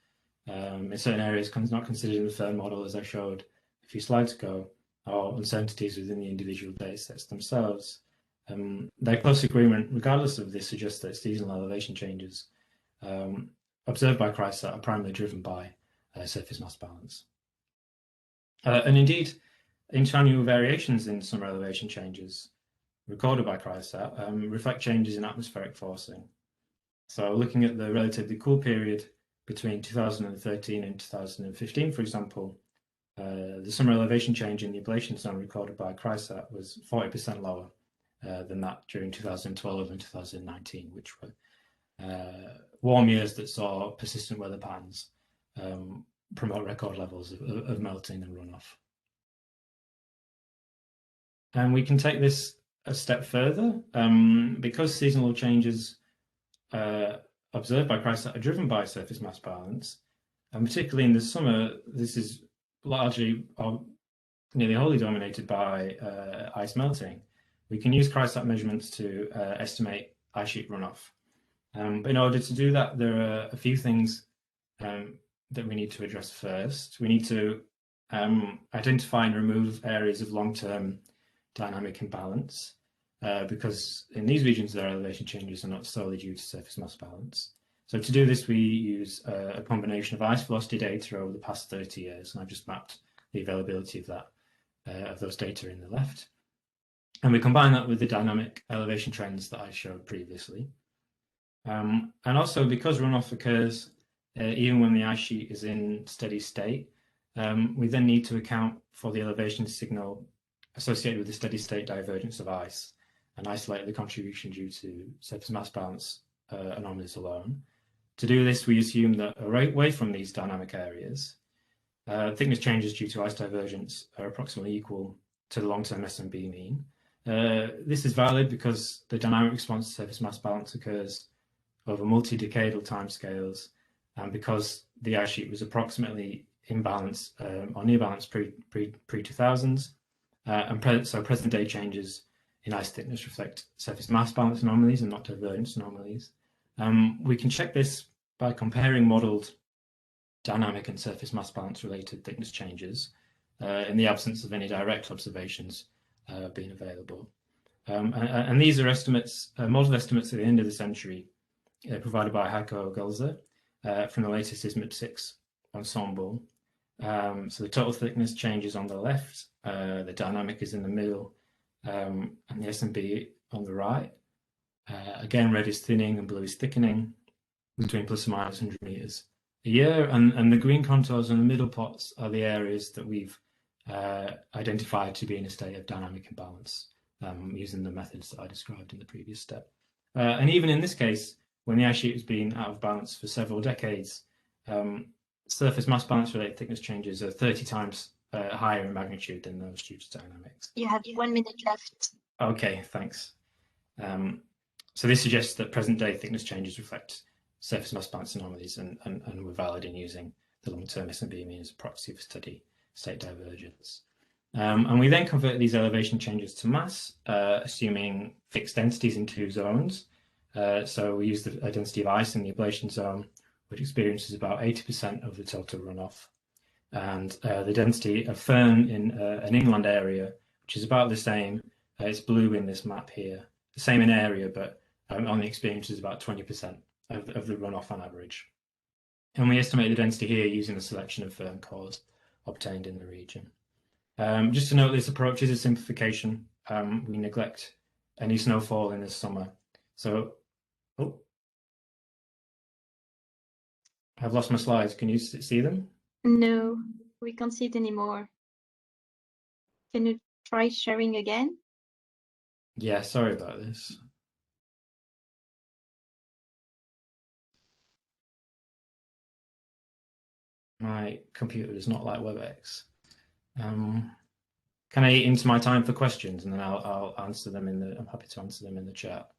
Speaker 3: in certain areas not considered in the Fern model, as I showed a few slides ago, or uncertainties within the individual data sets themselves, their close agreement, regardless of this, suggests that seasonal elevation changes observed by CryoSat are primarily driven by surface mass balance. And indeed, interannual variations in summer elevation changes recorded by CryoSat reflect changes in atmospheric forcing. So looking at the relatively cool period between 2013 and 2015, for example, the summer elevation change in the ablation zone recorded by CryoSat was 40% lower than that during 2012 and 2019, which were warm years that saw persistent weather patterns promote record levels of melting and runoff. And we can take this a step further, because seasonal changes observed by CryoSat are driven by surface mass balance, and particularly in the summer, this is largely or nearly wholly dominated by ice melting. We can use CryoSat measurements to estimate ice sheet runoff. But in order to do that, there are a few things that we need to address first. We need to identify and remove areas of long-term dynamic imbalance, because in these regions, their elevation changes are not solely due to surface mass balance. So to do this, we use a combination of ice velocity data over the past 30 years, and I've just mapped the availability of that of those data in the left. And we combine that with the dynamic elevation trends that I showed previously. And also, because runoff occurs even when the ice sheet is in steady state, we then need to account for the elevation signal associated with the steady state divergence of ice and isolate the contribution due to surface mass balance anomalies alone. To do this, we assume that away from these dynamic areas, thickness changes due to ice divergence are approximately equal to the long-term SNB mean. This is valid because the dynamic response to surface mass balance occurs over multi-decadal timescales, and because the ice sheet was approximately in balance or near balance pre-2000s, so present day changes in ice thickness reflect surface mass balance anomalies and not divergence anomalies. We can check this by comparing modelled dynamic and surface mass balance related thickness changes in the absence of any direct observations being available. And these are estimates, model estimates at the end of the century provided by Heiko Gölzer from the latest ISMIP-6 ensemble. So the total thickness changes on the left, the dynamic is in the middle, and the S&P on the right. Again, red is thinning and blue is thickening between plus or minus 100 meters a year, and the green contours and the middle plots are the areas that we've identified to be in a state of dynamic imbalance using the methods that I described in the previous step. And even in this case, when the ice sheet has been out of balance for several decades, surface mass balance related thickness changes are 30 times higher in magnitude than those due to dynamics.
Speaker 1: You have 1 minute left.
Speaker 3: Okay, thanks. So this suggests that present day thickness changes reflect surface mass balance anomalies and we're valid in using the long-term S&P mean as a proxy for study state divergence. And we then convert these elevation changes to mass, assuming fixed densities in 2 zones. So we use the density of ice in the ablation zone, which experiences about 80% of the total runoff, and the density of firn in an inland area, which is about the same. It's blue in this map here, the same in area, but only experiences about 20% of the runoff on average. And we estimate the density here using a selection of firn cores obtained in the region. Just to note, this approach is a simplification. We neglect any snowfall in this summer. So, I've lost my slides. Can you see them?
Speaker 1: No, we can't see it anymore. Can you try sharing again?
Speaker 3: Yeah, sorry about this. My computer does not like WebEx. Can I eat into my time for questions, and then I'll answer them in the. I'm happy to answer them in the chat.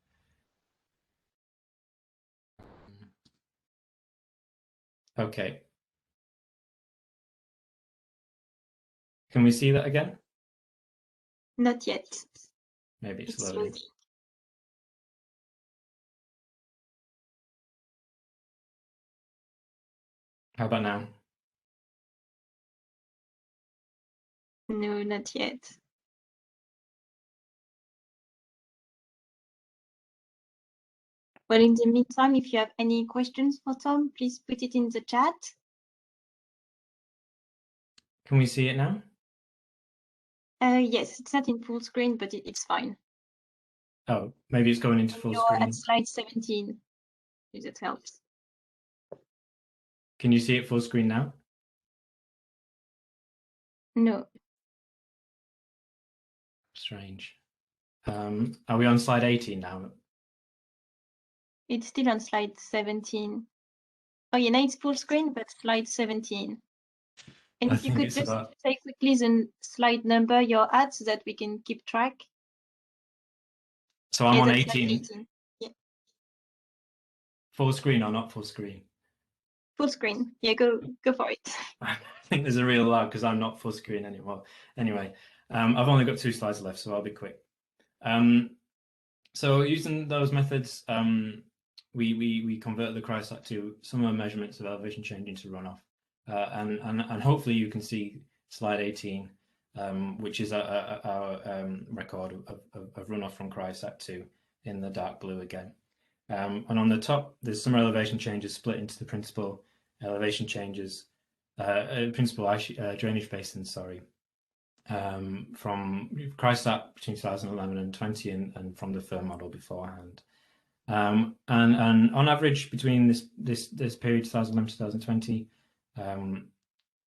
Speaker 3: Okay. Can we see that again?
Speaker 1: Not yet.
Speaker 3: Maybe it's
Speaker 1: It's
Speaker 3: loading.
Speaker 1: loading.
Speaker 3: How about now?
Speaker 1: No, not yet. Well, in the meantime, if you have any questions for Tom, please put it in the chat.
Speaker 3: Can we see it now?
Speaker 1: Yes, it's not in full screen, but it's fine.
Speaker 3: Oh, maybe it's going into full
Speaker 1: You're
Speaker 3: screen.
Speaker 1: at slide 17, if that helps.
Speaker 3: Can you see it full screen now?
Speaker 1: No.
Speaker 3: Strange. Are we on slide 18 now?
Speaker 1: It's still on slide 17. Oh, yeah, now it's full screen, but slide 17. And if you could just say quickly the slide number you're at so that we can keep track.
Speaker 3: So I'm on 18.
Speaker 1: Yeah.
Speaker 3: Full screen or not full screen?
Speaker 1: Full screen. Yeah, go for it.
Speaker 3: I think there's a real lag because I'm not full screen anymore. Anyway, I've only got 2 slides left, so I'll be quick. So using those methods, we convert the CryoSat-2 summer measurements of elevation change into runoff, and hopefully you can see slide 18, which is our record of runoff from CryoSat-2 in the dark blue again. And on the top, the summer elevation changes split into the principal elevation changes, principal drainage basins, sorry, from CryoSat between 2011 and 20, and from the firm model beforehand. And on average between this period 2011-2020,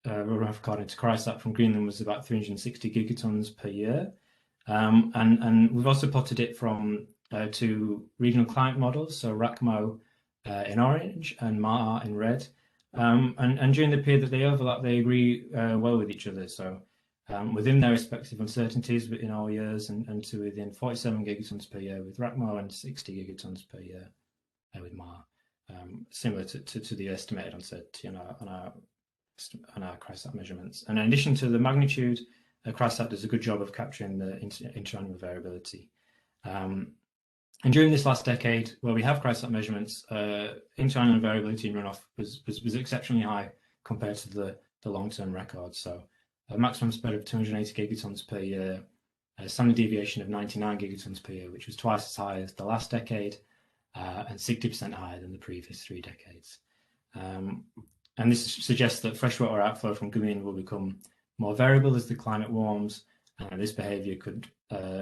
Speaker 3: runoff according to CryoSat from Greenland was about 360 gigatons per year, and we've also plotted it from 2 regional climate models, so RACMO in orange and MAR in red, and during the period that they overlap, they agree well with each other. So within their respective uncertainties in all years, and to within 47 gigatons per year with RACMO and 60 gigatons per year with MAR, similar to the estimated uncertainty on our on our CryoSat measurements. And in addition to the magnitude, CryoSat does a good job of capturing the interannual variability. And during this last decade, where we have CryoSat measurements, interannual variability in runoff was exceptionally high compared to the long-term record. So a maximum spread of 280 gigatons per year, a standard deviation of 99 gigatons per year, which was twice as high as the last decade and 60% higher than the previous 3 decades. And this suggests that freshwater outflow from Greenland will become more variable as the climate warms, and this behaviour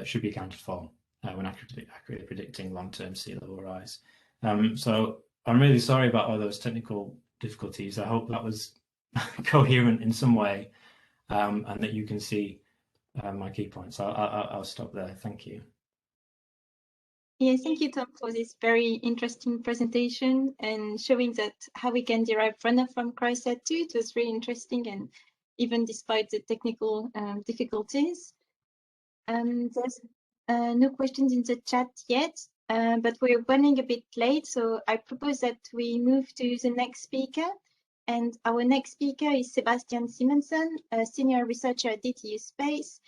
Speaker 3: should be accounted for when accurately predicting long-term sea level rise. So I'm really sorry about all those technical difficulties. I hope that was coherent in some way, and that you can see my key points. I'll stop there. Thank you.
Speaker 1: Yeah, thank you, Tom, for this very interesting presentation and showing that how we can derive runoff from CryoSat-2. It was really interesting, and even despite the technical difficulties. There's no questions in the chat yet, but we're running a bit late, so I propose that we move to the next speaker. And our next speaker is Sebastian Simonsen, a senior researcher at DTU Space,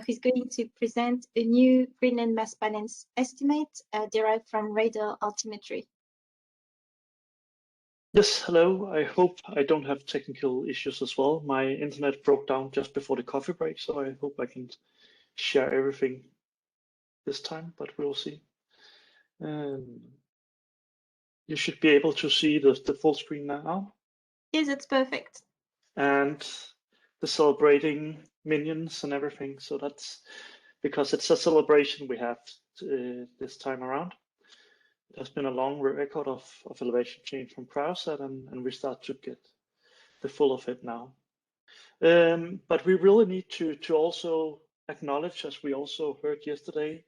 Speaker 1: who's going to present a new Greenland mass balance estimate derived from radar altimetry.
Speaker 8: Yes, hello. I hope I don't have technical issues as well. My internet broke down just before the coffee break, so I hope I can share everything this time, but we'll see. You should be able to see the full screen now.
Speaker 1: Yes, that's perfect.
Speaker 8: And the celebrating minions and everything. So that's because it's a celebration we have this time around. It has been a long record of elevation change from CryoSat, and we start to get the full of it now. But we really need to also acknowledge, as we also heard yesterday,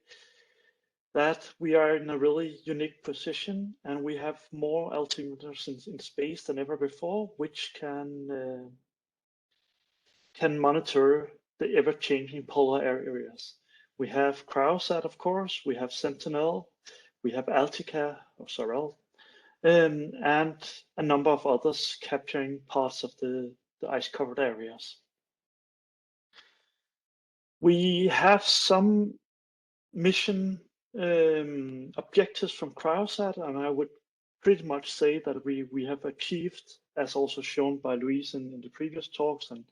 Speaker 8: that we are in a really unique position, and we have more altimeters in space than ever before, which can monitor the ever-changing polar areas. We have CryoSat, of course, we have Sentinel, we have Antarctica, or Sorel, and a number of others capturing parts of the ice-covered areas. We have some mission objectives from CryoSat, and I would pretty much say that we have achieved, as also shown by Louise in the previous talks and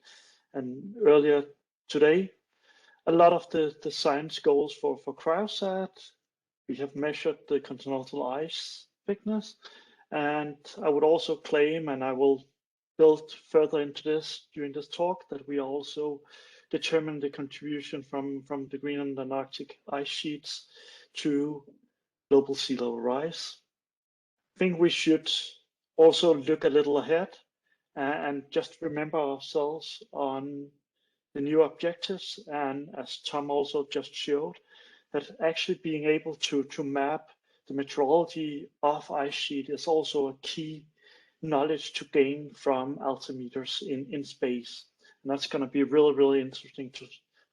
Speaker 8: earlier today, a lot of the science goals for CryoSat. We have measured the continental ice thickness, and I would also claim, and I will build further into this during this talk, that we also determine the contribution from the Greenland and Arctic ice sheets to global sea level rise. I think we should also look a little ahead and just remember ourselves on the new objectives, and as Tom also just showed, that actually being able to map the meteorology of ice sheet is also a key knowledge to gain from altimeters in space. And that's going to be really, really interesting to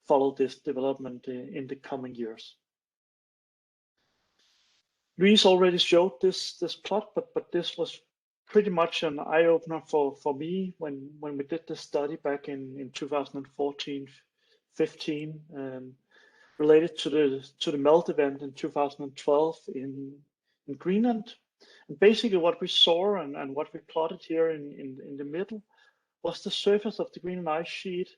Speaker 8: follow this development in the coming years. Louise already showed this plot, but this was pretty much an eye-opener for me when we did this study back in 2014-15, related to the melt event in 2012 in Greenland. And basically what we saw and what we plotted here in the middle was the surface of the Greenland ice sheet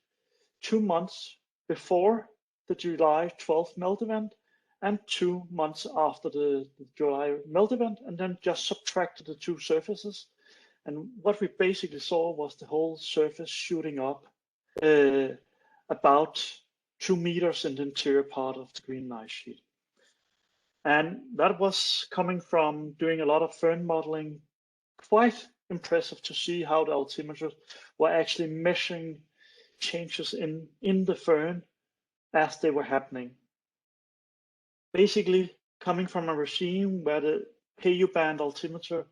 Speaker 8: 2 months before the July 12th melt event and 2 months after the July melt event, and then just subtracted the two surfaces. And what we basically saw was the whole surface shooting up about 2 meters in the interior part of the Greenland ice sheet. And that was coming from doing a lot of firn modeling. Quite impressive to see how the altimeters were actually measuring changes in the firn as they were happening. Basically coming from a regime where the KU band altimeter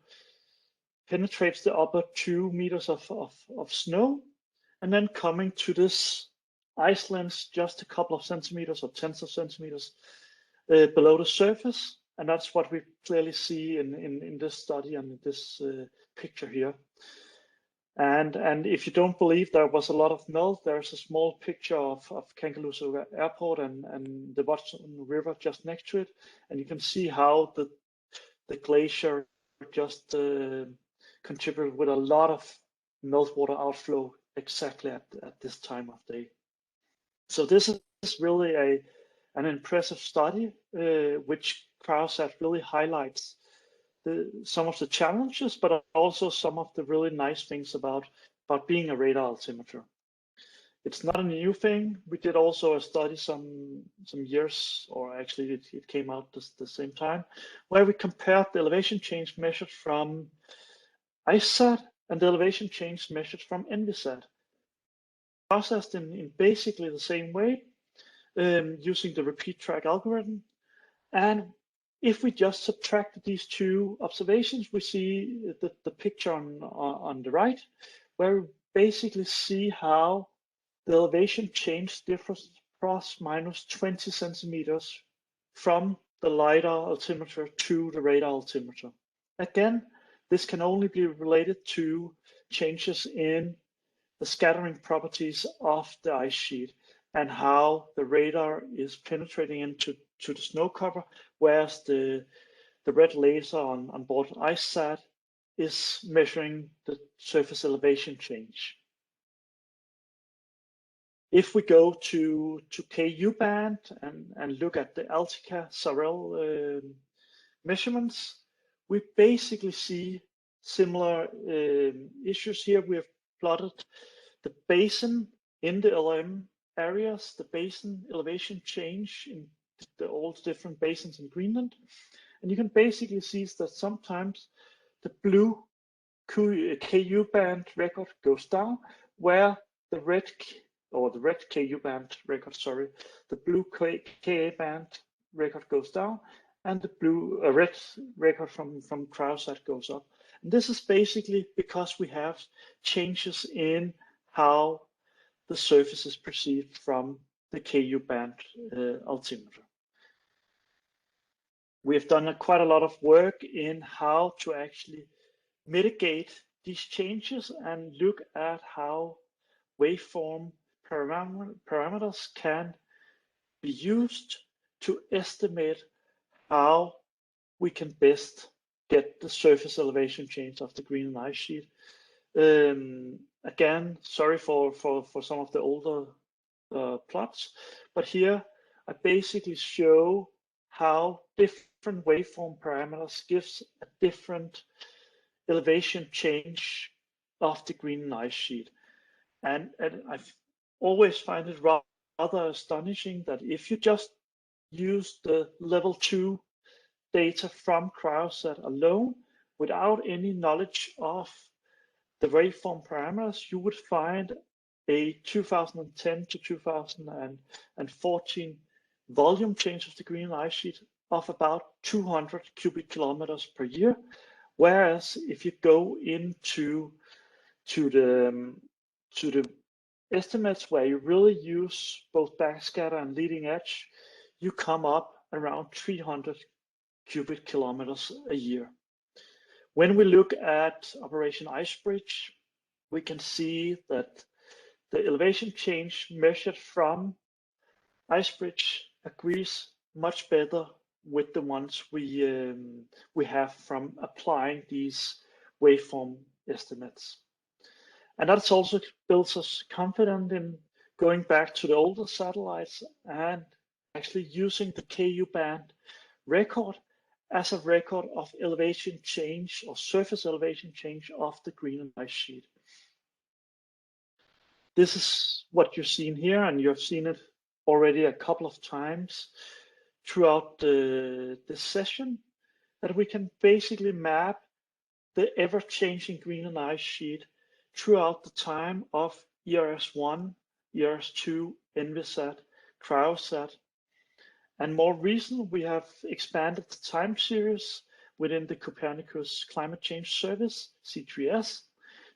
Speaker 8: penetrates the upper 2 meters of snow, and then coming to this ice lens just a couple of centimeters or tens of centimeters below the surface. And that's what we clearly see in this study and in this picture here. And if you don't believe there was a lot of melt, there's a small picture of Kangerlussuaq Airport and the Watson River just next to it, and you can see how the glacier just contributed with a lot of meltwater outflow exactly at this time of day. So this is really an impressive study, which CryoSat really highlights some of the challenges, but also some of the really nice things about being a radar altimeter. It's not a new thing. We did also a study some years, or actually it came out the same time, where we compared the elevation change measured from IceSat and the elevation change measured from ENVISAT, processed in basically the same way, using the repeat track algorithm. And if we just subtract these two observations, we see the picture on the right, where we basically see how the elevation change differs plus minus 20 centimeters from the LiDAR altimeter to the radar altimeter. Again, this can only be related to changes in the scattering properties of the ice sheet and how the radar is penetrating into the snow cover, whereas the red laser on board IceSat is measuring the surface elevation change. If we go to KU band and look at the Antarctica SAREL measurements, we basically see similar issues here. We have plotted the basin in the LM areas, the basin elevation change in all the different basins in Greenland. And you can basically see that sometimes the blue KU band record goes down, where the red KU band record, sorry, the blue KA band record goes down, and the red record from CryoSat goes up. And this is basically because we have changes in how the surface is perceived from the KU band altimeter. We have done quite a lot of work in how to actually mitigate these changes and look at how waveform parameters can be used to estimate how we can best get the surface elevation change of the Greenland ice sheet. Again, sorry for some of the older plots, but here I basically show how different waveform parameters gives a different elevation change of the Greenland ice sheet. And I always find it rather astonishing that if you just use the level 2 data from CryoSat alone, without any knowledge of the waveform parameters, you would find a 2010 to 2014 volume change of the Greenland ice sheet of about 200 cubic kilometers per year. Whereas if you go into the estimates where you really use both backscatter and leading edge, you come up around 300 cubic kilometers a year. When we look at Operation Icebridge, we can see that the elevation change measured from Icebridge agrees much better with the ones we have from applying these waveform estimates. And that's also builds us confident in going back to the older satellites and actually using the KU band record as a record of elevation change or surface elevation change of the Greenland ice sheet. This is what you're seeing here, and you've seen it already a couple of times throughout this session, that we can basically map the ever-changing Greenland ice sheet throughout the time of ERS-1, ERS-2, ENVISAT, CryoSat. And more recently, we have expanded the time series within the Copernicus Climate Change Service, C3S,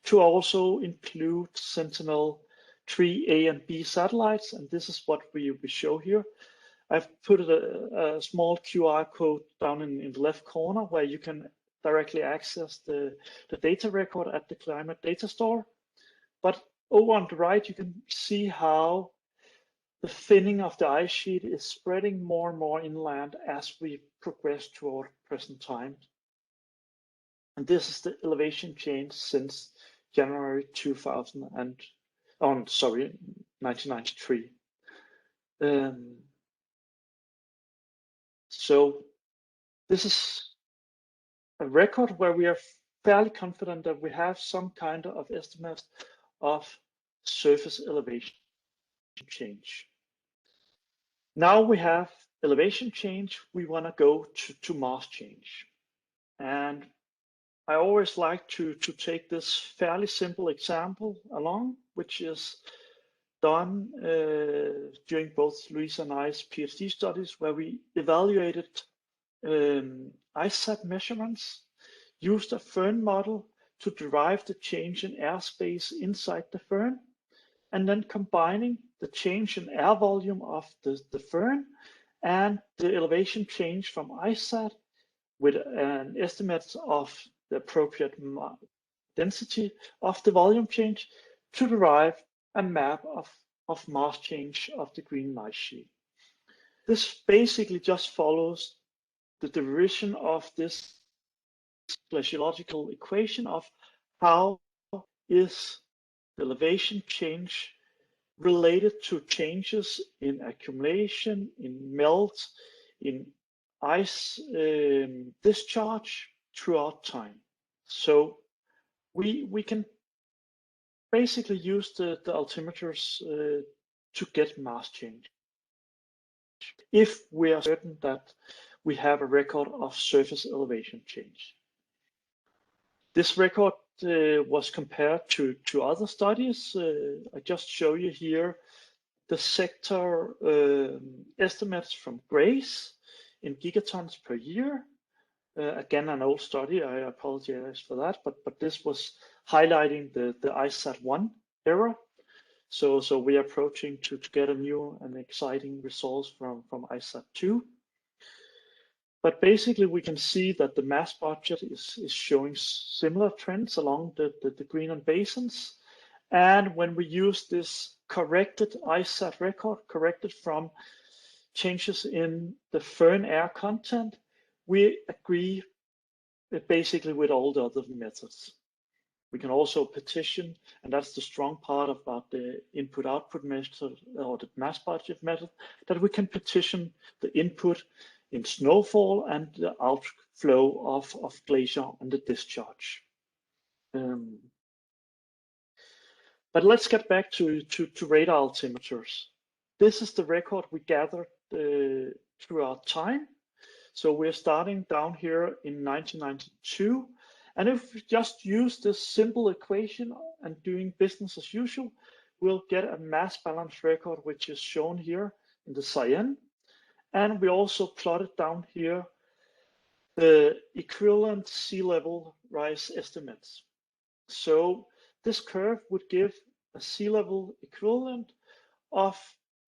Speaker 8: to also include Sentinel-3A and B satellites. And this is what we show here. I've put a small QR code down in the left corner where you can directly access the data record at the climate data store. But over on the right, you can see how the thinning of the ice sheet is spreading more and more inland as we progress toward present time. And this is the elevation change since January 1993. So this is a record where we are fairly confident that we have some kind of estimate of surface elevation change. Now we have elevation change, we want to go to mass change. And I always like to take this fairly simple example along, which is done during both Louise and I's PhD studies, where we evaluated ICESat measurements, used a Föhn model to derive the change in airspace inside the Föhn, and then combining the change in air volume of the Föhn and the elevation change from ICESat with an estimate of the appropriate density of the volume change to derive a map of mass change of the Greenland ice sheet. This basically just follows the derivation of this glaciological equation of how is the elevation change related to changes in accumulation, in melt, in ice discharge throughout time. So we can basically use the altimeters to get mass change if we are certain that we have a record of surface elevation change. This record was compared to other studies. I just show you here the sector estimates from GRACE in gigatons per year. Again, an old study, I apologize for that, but this was highlighting the ICESat-1 era. So we are approaching to get a new and exciting results from ICESat-2. But basically, we can see that the mass budget is showing similar trends along the Greenland basins. And when we use this corrected ICESat record, corrected from changes in the Föhn air content, we agree basically with all the other methods. We can also partition, and that's the strong part about the input-output method or the mass budget method, that we can partition the input in snowfall and the outflow of glacier and the discharge. But let's get back to radar altimeters. This is the record we gathered throughout time. So we're starting down here in 1992. And if we just use this simple equation and doing business as usual, we'll get a mass balance record, which is shown here in the cyan. And we also plotted down here the equivalent sea level rise estimates. So this curve would give a sea level equivalent of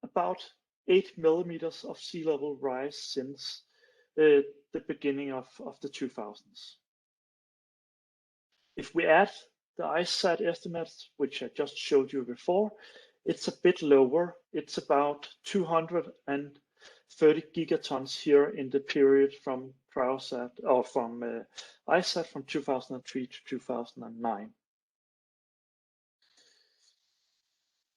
Speaker 8: about 8 millimeters of sea level rise since the beginning of the 2000s. If we add the ICESat estimates, which I just showed you before, it's a bit lower. It's about 230 gigatons here in the period from CryoSat or from ICESat from 2003 to 2009.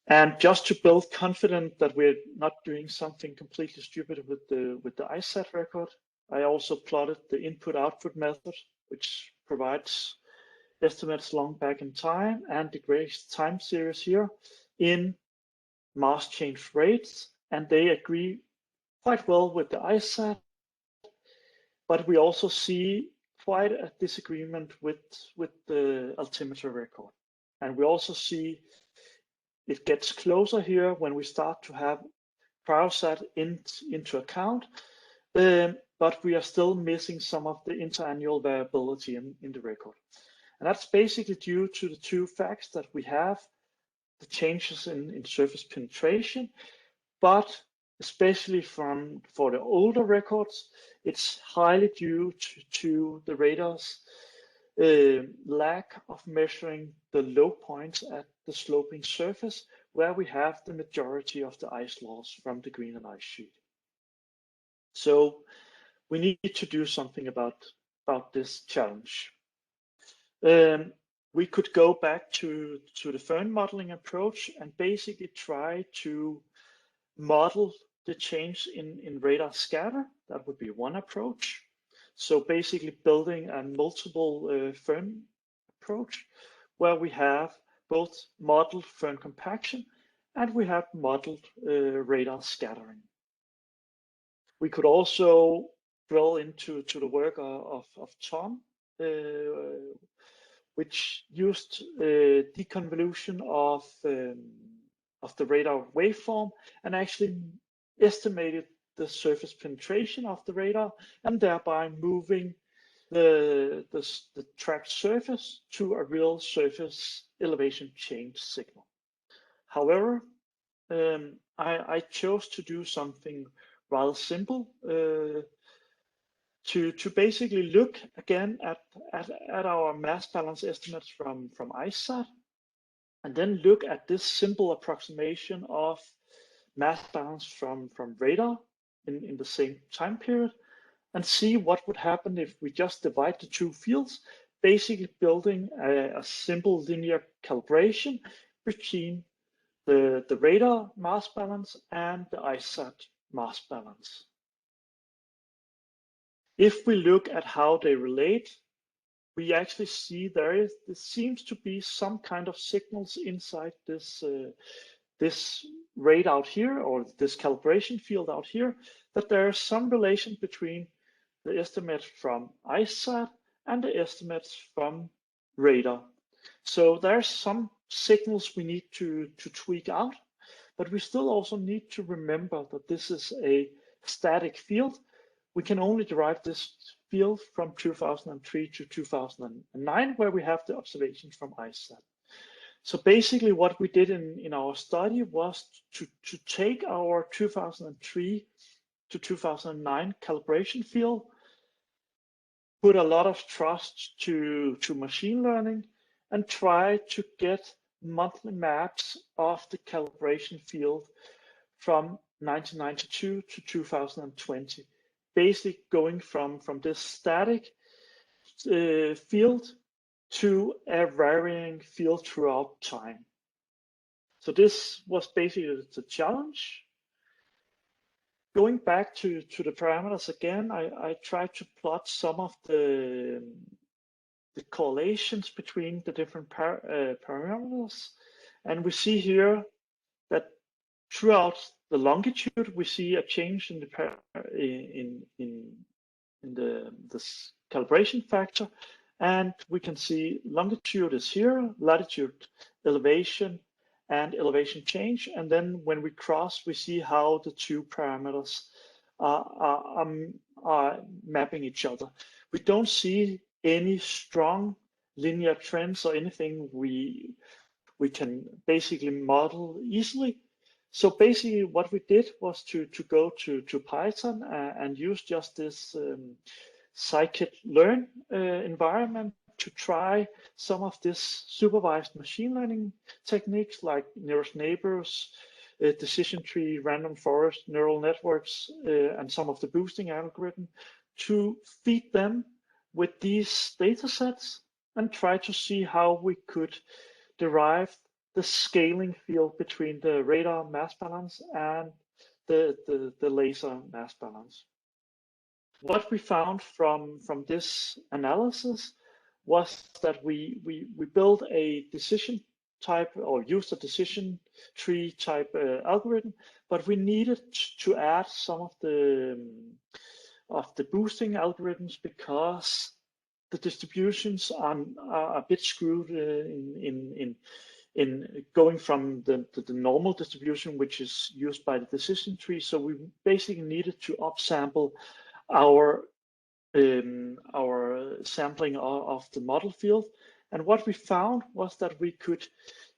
Speaker 8: And just to build confidence that we're not doing something completely stupid with the ICESat record, I also plotted the input-output method, which provides estimates long back in time and the GRACE time series here in mass change rates, and they agree quite well with the ICESat, but we also see quite a disagreement with the altimeter record. And we also see it gets closer here when we start to have CryoSat into account, but we are still missing some of the interannual variability in the record. And that's basically due to the two facts that we have, the changes in surface penetration, but especially for the older records, it's highly due to the radar's lack of measuring the low points at the sloping surface, where we have the majority of the ice loss from the Greenland ice sheet. So we need to do something about this challenge. We could go back to the firn modeling approach and basically try to model the change in radar scatter. That would be one approach. So basically building a multiple firn approach where we have both modeled firn compaction and we have modeled radar scattering. We could also drill into the work of Tom, which used deconvolution of the radar waveform and actually estimated the surface penetration of the radar and thereby moving the tracked surface to a real surface elevation change signal. However, I chose to do something rather simple, to basically look again at our mass balance estimates from ICESat, and then look at this simple approximation of mass balance from radar in the same time period, and see what would happen if we just divide the two fields, basically building a simple linear calibration between the radar mass balance and the ICESat mass balance. If we look at how they relate, we actually see there seems to be some kind of signals inside this rate out here, or this calibration field out here, that there is some relation between the estimates from ICESat and the estimates from radar. So there's some signals we need to tweak out, but we still also need to remember that this is a static field. We can only derive this field from 2003 to 2009, where we have the observations from ICESat. So basically what we did in our study was to take our 2003 to 2009 calibration field, put a lot of trust to machine learning, and try to get monthly maps of the calibration field from 1992 to 2020, basically going from this static field to a varying field throughout time. So this was basically the challenge. Going back to the parameters again, I tried to plot some of the correlations between the different parameters, and we see here that throughout the longitude we see a change in this calibration factor, and we can see longitude is here, latitude elevation and elevation change, and then when we cross we see how the two parameters are mapping each other. We don't see any strong linear trends or anything we can basically model easily. So basically what we did was to go to Python and use just this scikit-learn environment to try some of this supervised machine learning techniques like nearest neighbors, decision tree, random forest, neural networks, and some of the boosting algorithm, to feed them with these data sets and try to see how we could derive the scaling field between the radar mass balance and the laser mass balance. What we found from this analysis was that we built a decision type, or used a decision tree type algorithm, but we needed to add some of the boosting algorithms because the distributions are a bit screwed in going from the normal distribution, which is used by the decision tree. So we basically needed to upsample our sampling of the model field. And what we found was that we could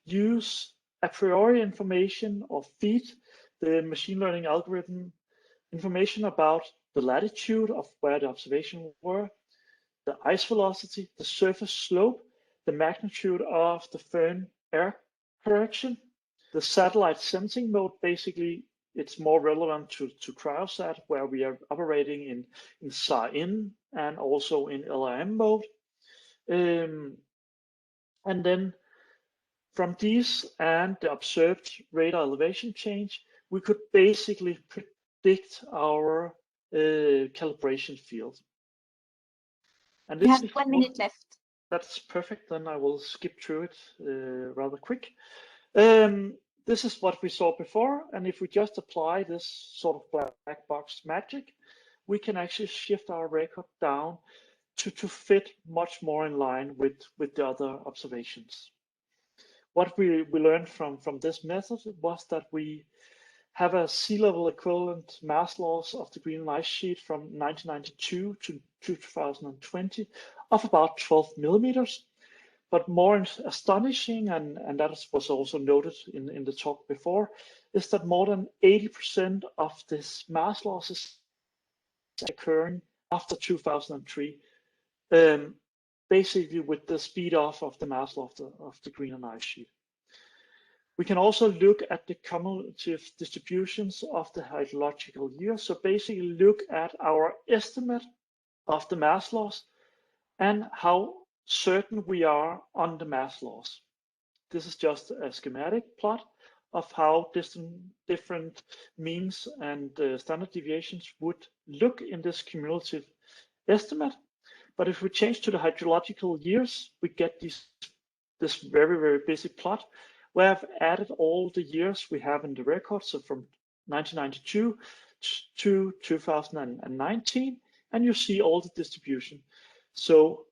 Speaker 8: use a priori information or feed the machine learning algorithm information about the latitude of where the observation were, the ice velocity, the surface slope, the magnitude of the firm air correction, the satellite sensing mode. Basically, it's more relevant to CryoSat, where we are operating in SAR-in and also in LRM mode. And then from these and the observed radar elevation change, we could basically predict our calibration field. And
Speaker 1: You have 1 minute left.
Speaker 8: That's perfect. Then I will skip through it rather quick. This is what we saw before. And if we just apply this sort of black box magic, we can actually shift our record down to fit much more in line with the other observations. What we learned from this method was that we have a sea level equivalent mass loss of the Greenland ice sheet from 1992 to 2020 of about 12 millimeters. But more astonishing, and that was also noted in the talk before, is that more than 80% of this mass loss is occurring after 2003, basically with the speed off of the mass loss of the Greenland ice sheet. We can also look at the cumulative distributions of the hydrological year. So basically look at our estimate of the mass loss and how certain we are on the mass loss. This is just a schematic plot of how different means and standard deviations would look in this cumulative estimate. But if we change to the hydrological years, we get this very, very busy plot where I've added all the years we have in the record. So from 1992 to 2019, and you see all the distribution. So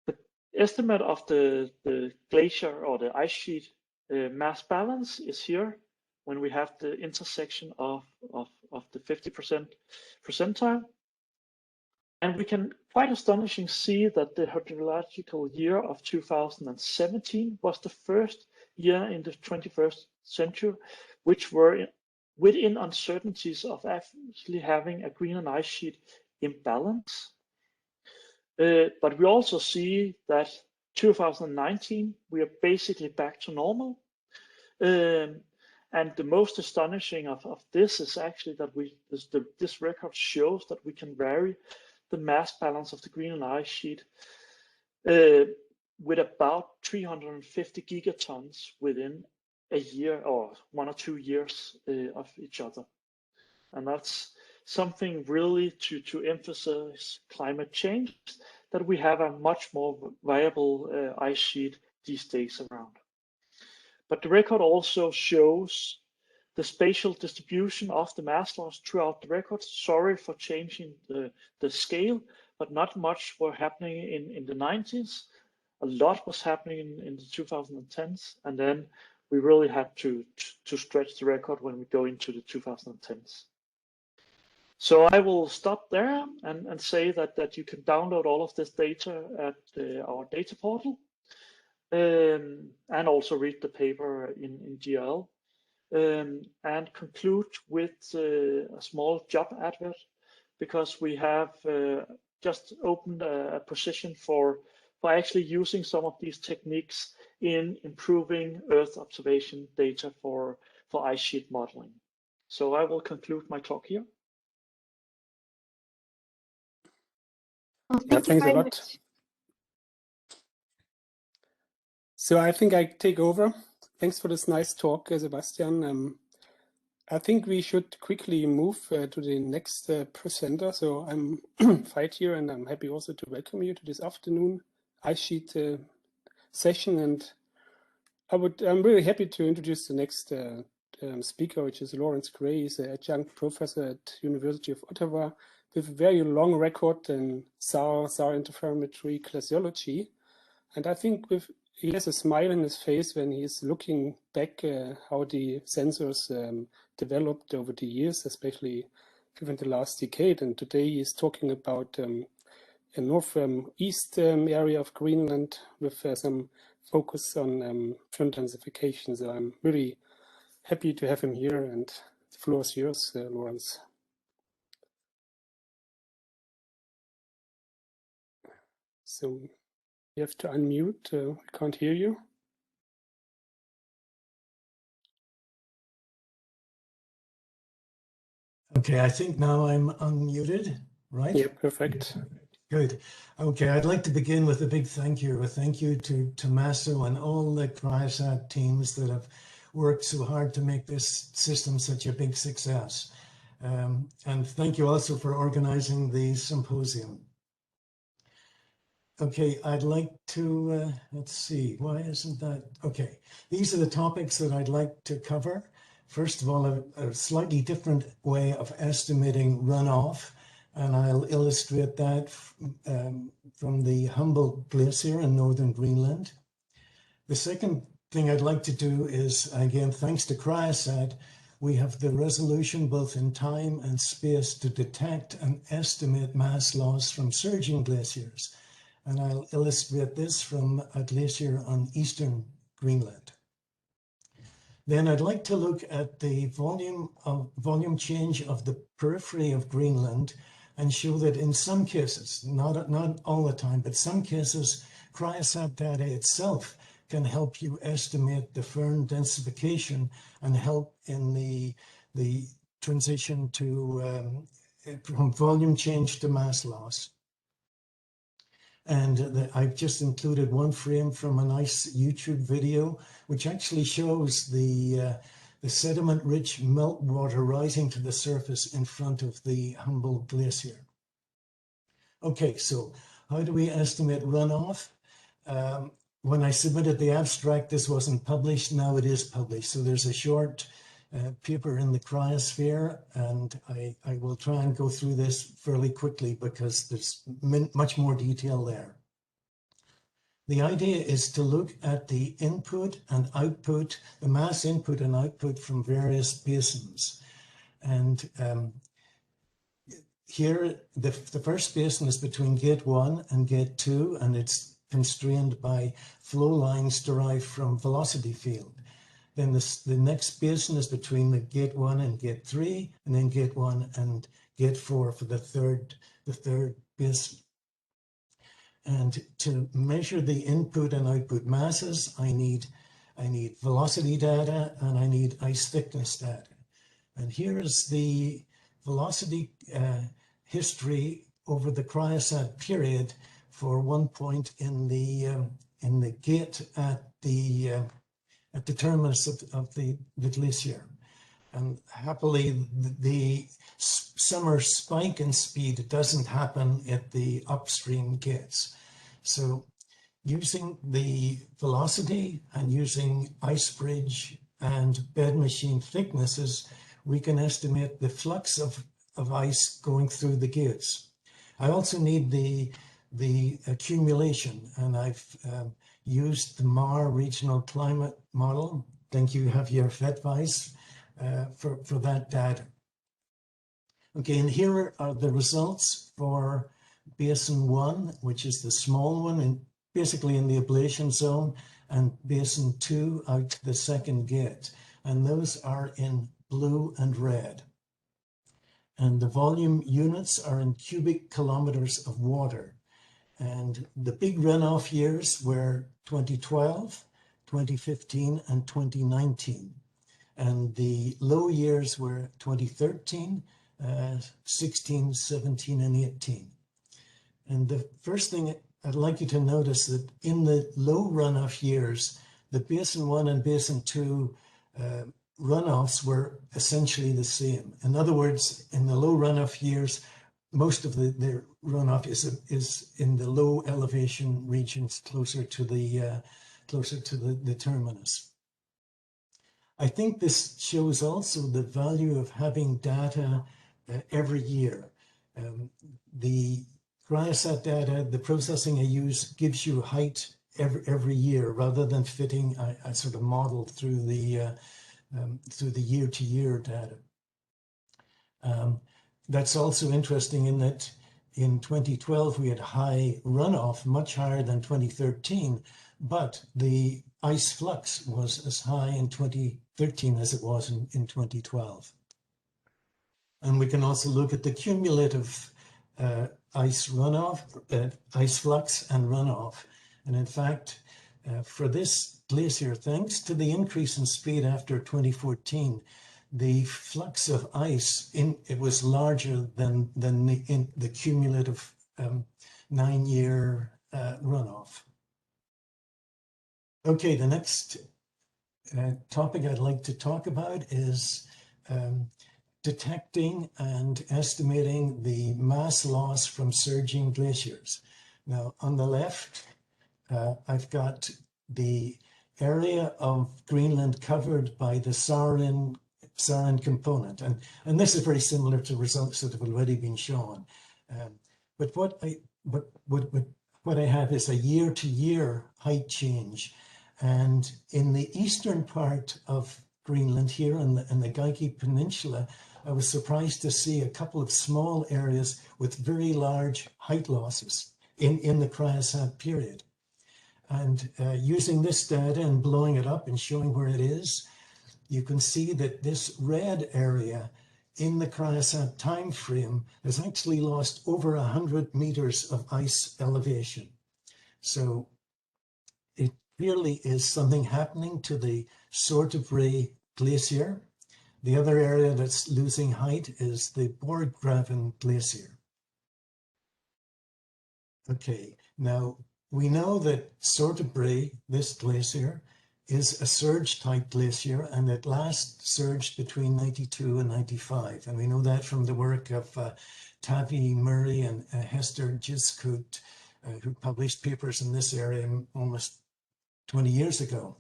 Speaker 8: the estimate of the glacier or the ice sheet mass balance is here when we have the intersection of the 50% percentile. And we can quite astonishing see that the hydrological year of 2017 was the first year in the 21st century, which were within uncertainties of actually having a Greenland ice sheet imbalance. But we also see that 2019, we are basically back to normal. And the most astonishing of this is actually that this record shows that we can vary the mass balance of the Greenland ice sheet with about 350 gigatons within a year or 1 or 2 years of each other. And that's something really to emphasize climate change, that we have a much more viable ice sheet these days around. But the record also shows the spatial distribution of the mass loss throughout the record. Sorry for changing the scale, but not much were happening in the 90s. A lot was happening in the 2010s, and then we really had to stretch the record when we go into the 2010s. So I will stop there and say that you can download all of this data at our data portal, and also read the paper in GL. And conclude with a small job advert, because we have just opened a position for actually using some of these techniques in improving Earth observation data for ice sheet modeling. So I will conclude my talk here.
Speaker 1: Well, thank you very much.
Speaker 5: So I think I take over. Thanks for this nice talk, Sebastian. I think we should quickly move to the next presenter. So I'm Veit here, and I'm happy also to welcome you to this afternoon ice sheet session. And I'm really happy to introduce the next speaker, which is Lawrence Gray. He's an adjunct professor at University of Ottawa with a very long record in SAR interferometry glaciology. And I think he has a smile on his face when he's looking back how the sensors developed over the years, especially given the last decade. And today he's talking about a northeast area of Greenland with some focus on front intensification. So I'm really happy to have him here, and The floor is yours, Lawrence. So you have to unmute. We can't hear you.
Speaker 9: Okay, I think now I'm unmuted, right?
Speaker 5: Yeah, perfect.
Speaker 9: Good. Okay, I'd like to begin with a big thank you. A thank you to Tommaso and all the CryoSat teams that have worked so hard to make this system such a big success. And thank you also for organizing the symposium. Okay, I'd like to, let's see, why isn't that? Okay, these are the topics that I'd like to cover. First of all, a slightly different way of estimating runoff, and I'll illustrate that from the Humboldt Glacier in northern Greenland. The second thing I'd like to do is, again, thanks to CryoSat, we have the resolution both in time and space to detect and estimate mass loss from surging glaciers. And I'll illustrate this from a glacier on eastern Greenland. Then I'd like to look at the volume change of the periphery of Greenland and show that in some cases, not all the time, but some cases, CryoSat data itself can help you estimate the firn densification and help in the transition to from volume change to mass loss. And I've just included one frame from a nice YouTube video, which actually shows the sediment-rich meltwater rising to the surface in front of the Humboldt Glacier. Okay, so how do we estimate runoff? When I submitted the abstract, this wasn't published. Now it is published. So there's a short paper in the cryosphere, and I will try and go through this fairly quickly because there's much more detail there. The idea is to look at the input and output, the mass input and output from various basins. And here, the first basin is between gate 1 and gate 2, and it's constrained by flow lines derived from velocity field. Then the next basin is between the gate 1 and gate 3, and then gate 1 and gate 4 for the third basin. And to measure the input and output masses, I need velocity data and I need ice thickness data. And here is the velocity history over the CryoSat period for one point in the gate at the terminus of the glacier. And happily, the summer spike in speed doesn't happen at the upstream gates. So using the velocity and using ice bridge and bed machine thicknesses, we can estimate the flux of ice going through the gates. I also need the accumulation, and I've used the MAR regional climate model. Thank you, Javier Fetvais, for that data. Okay, and here are the results for Basin 1, which is the small one, basically in the ablation zone, and Basin 2 out to the second gate. And those are in blue and red. And the volume units are in cubic kilometers of water. And the big runoff years were 2012, 2015, and 2019. And the low years were 2013, 16, 17, and 18. And the first thing I'd like you to notice that in the low runoff years, the Basin 1 and Basin 2 runoffs were essentially the same. In other words, in the low runoff years, most of the runoff is in the low elevation regions closer to the terminus. I think this shows also the value of having data every year. The CryoSat data, the processing I use gives you height every year rather than fitting a sort of model through the year-to-year data. That's also interesting in that in 2012 we had high runoff, much higher than 2013, but the ice flux was as high in 2013 as it was in 2012. And we can also look at the cumulative ice runoff, ice flux and runoff. And in fact, for this glacier, thanks to the increase in speed after 2014, the flux of ice it was larger than the cumulative 9-year runoff. Okay, the next topic I'd like to talk about is detecting and estimating the mass loss from surging glaciers. Now, on the left, I've got the area of Greenland covered by the sarin component, and this is very similar to results that have already been shown. But what I have is a year-to-year height change, and in the eastern part of Greenland here in the Geikie Peninsula, I was surprised to see a couple of small areas with very large height losses in the CryoSat period. And using this data and blowing it up and showing where it is, you can see that this red area in the CryoSat time frame has actually lost over 100 meters of ice elevation. So it clearly is something happening to the Sortebrae Glacier. The other area that's losing height is the Borggraven Glacier. Okay, now we know that Sortebrae, this glacier, is a surge-type glacier, and it last surged between 92 and 95. And we know that from the work of Tavi Murray and Hester Giscoot, who published papers in this area almost 20 years ago.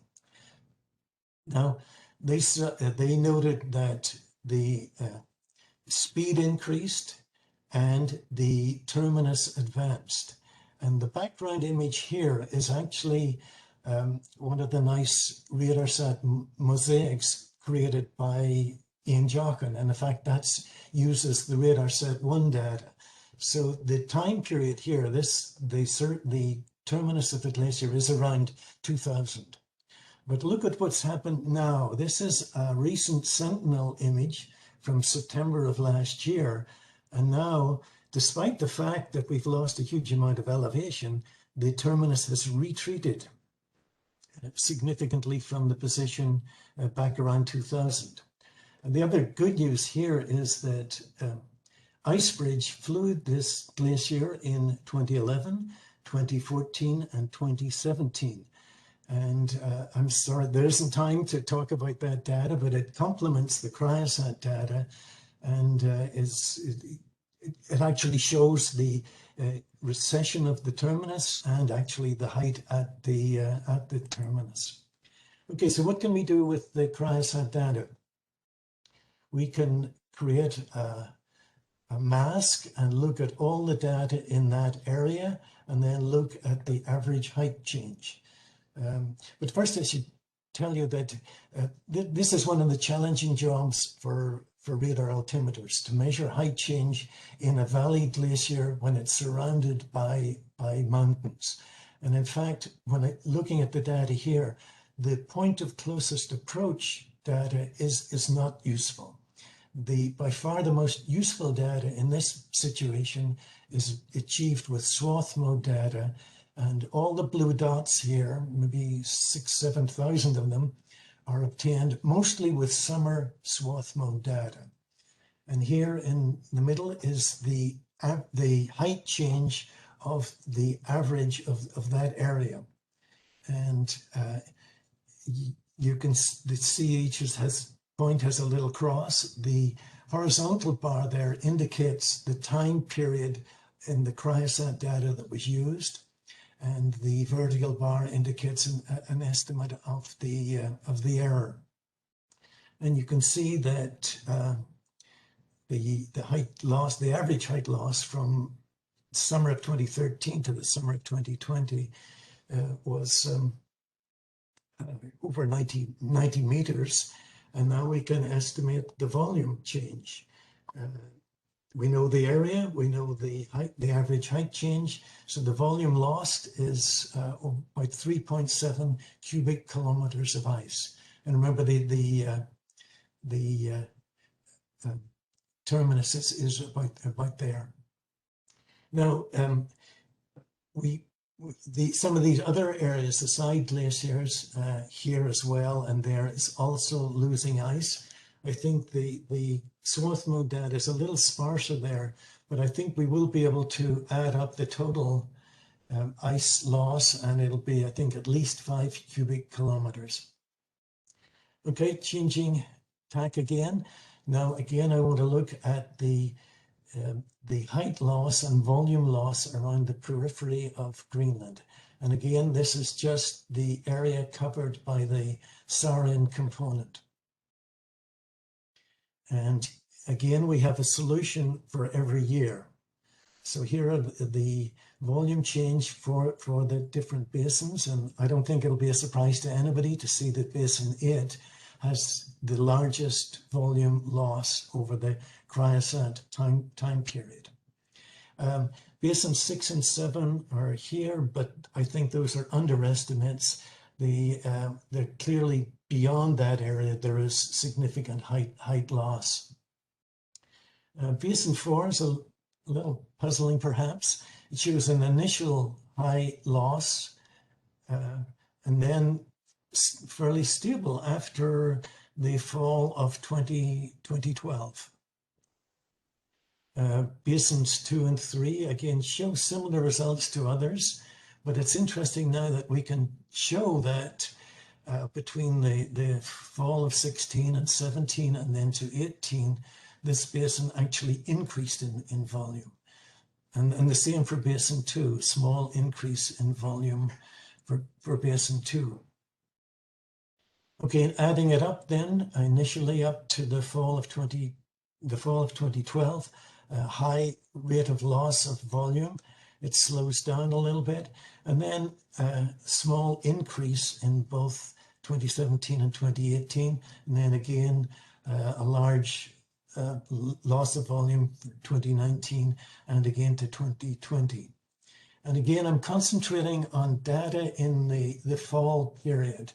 Speaker 9: Now, they noted that the speed increased and the terminus advanced. And the background image here is actually one of the nice RADARSAT mosaics created by Ian Jochen. And in fact, that uses the RADARSAT-1 data. So the time period here, the terminus of the glacier is around 2000. But look at what's happened now. This is a recent Sentinel image from September of last year. And now, despite the fact that we've lost a huge amount of elevation, the terminus has retreated significantly from the position back around 2000. And the other good news here is that Icebridge flew this glacier in 2011, 2014, and 2017. And I'm sorry, there isn't time to talk about that data, but it complements the CryoSat data, and it actually shows the recession of the terminus and actually the height at the terminus. Okay, so what can we do with the CryoSat data? We can create a mask and look at all the data in that area, and then look at the average height change. But first, I should tell you that this is one of the challenging jobs for radar altimeters, to measure height change in a valley glacier when it's surrounded by mountains. And in fact, when looking at the data here, the point of closest approach data is not useful. By far the most useful data in this situation is achieved with swath mode data. And all the blue dots here, maybe 6,000 to 7,000 of them, are obtained mostly with summer swath mode data. And here in the middle is the height change of the average of that area. And you can see each point has a little cross. The horizontal bar there indicates the time period in the CryoSat data that was used. And the vertical bar indicates an estimate of the error. And you can see that the height loss, the average height loss from summer of 2013 to the summer of 2020 was over 90 meters. And now we can estimate the volume change. We know the area, we know the average height change. So the volume lost is about 3.7 cubic kilometers of ice. And remember, the terminus is about there. Now, some of these other areas, the side glaciers here as well, and there is also losing ice. I think the swath mode data is a little sparser there, but I think we will be able to add up the total ice loss, and it'll be, I think, at least 5 cubic kilometers. Okay, changing tack again. Now, again, I want to look at the height loss and volume loss around the periphery of Greenland. And again, this is just the area covered by the SARIN component. And again, we have a solution for every year. So here are the volume change for the different basins. And I don't think it'll be a surprise to anybody to see that Basin 8 has the largest volume loss over the CryoSat time period. Basin 6 and 7 are here, but I think those are underestimates. They're clearly beyond that area. There is significant height loss. Basin 4 is a little puzzling, perhaps. It shows an initial high loss and then fairly stable after the fall of 2012. Basins 2 and 3 again show similar results to others, but it's interesting now that we can show that between the fall of 16 and 17 and then to 18, this basin actually increased in volume. And the same for Basin 2, small increase in volume for Basin 2. Okay, adding it up then, initially up to the fall of 2012, a high rate of loss of volume. It slows down a little bit, and then a small increase in both 2017 and 2018, and then again a large loss of volume for 2019 and again to 2020. And again, I'm concentrating on data in the fall period,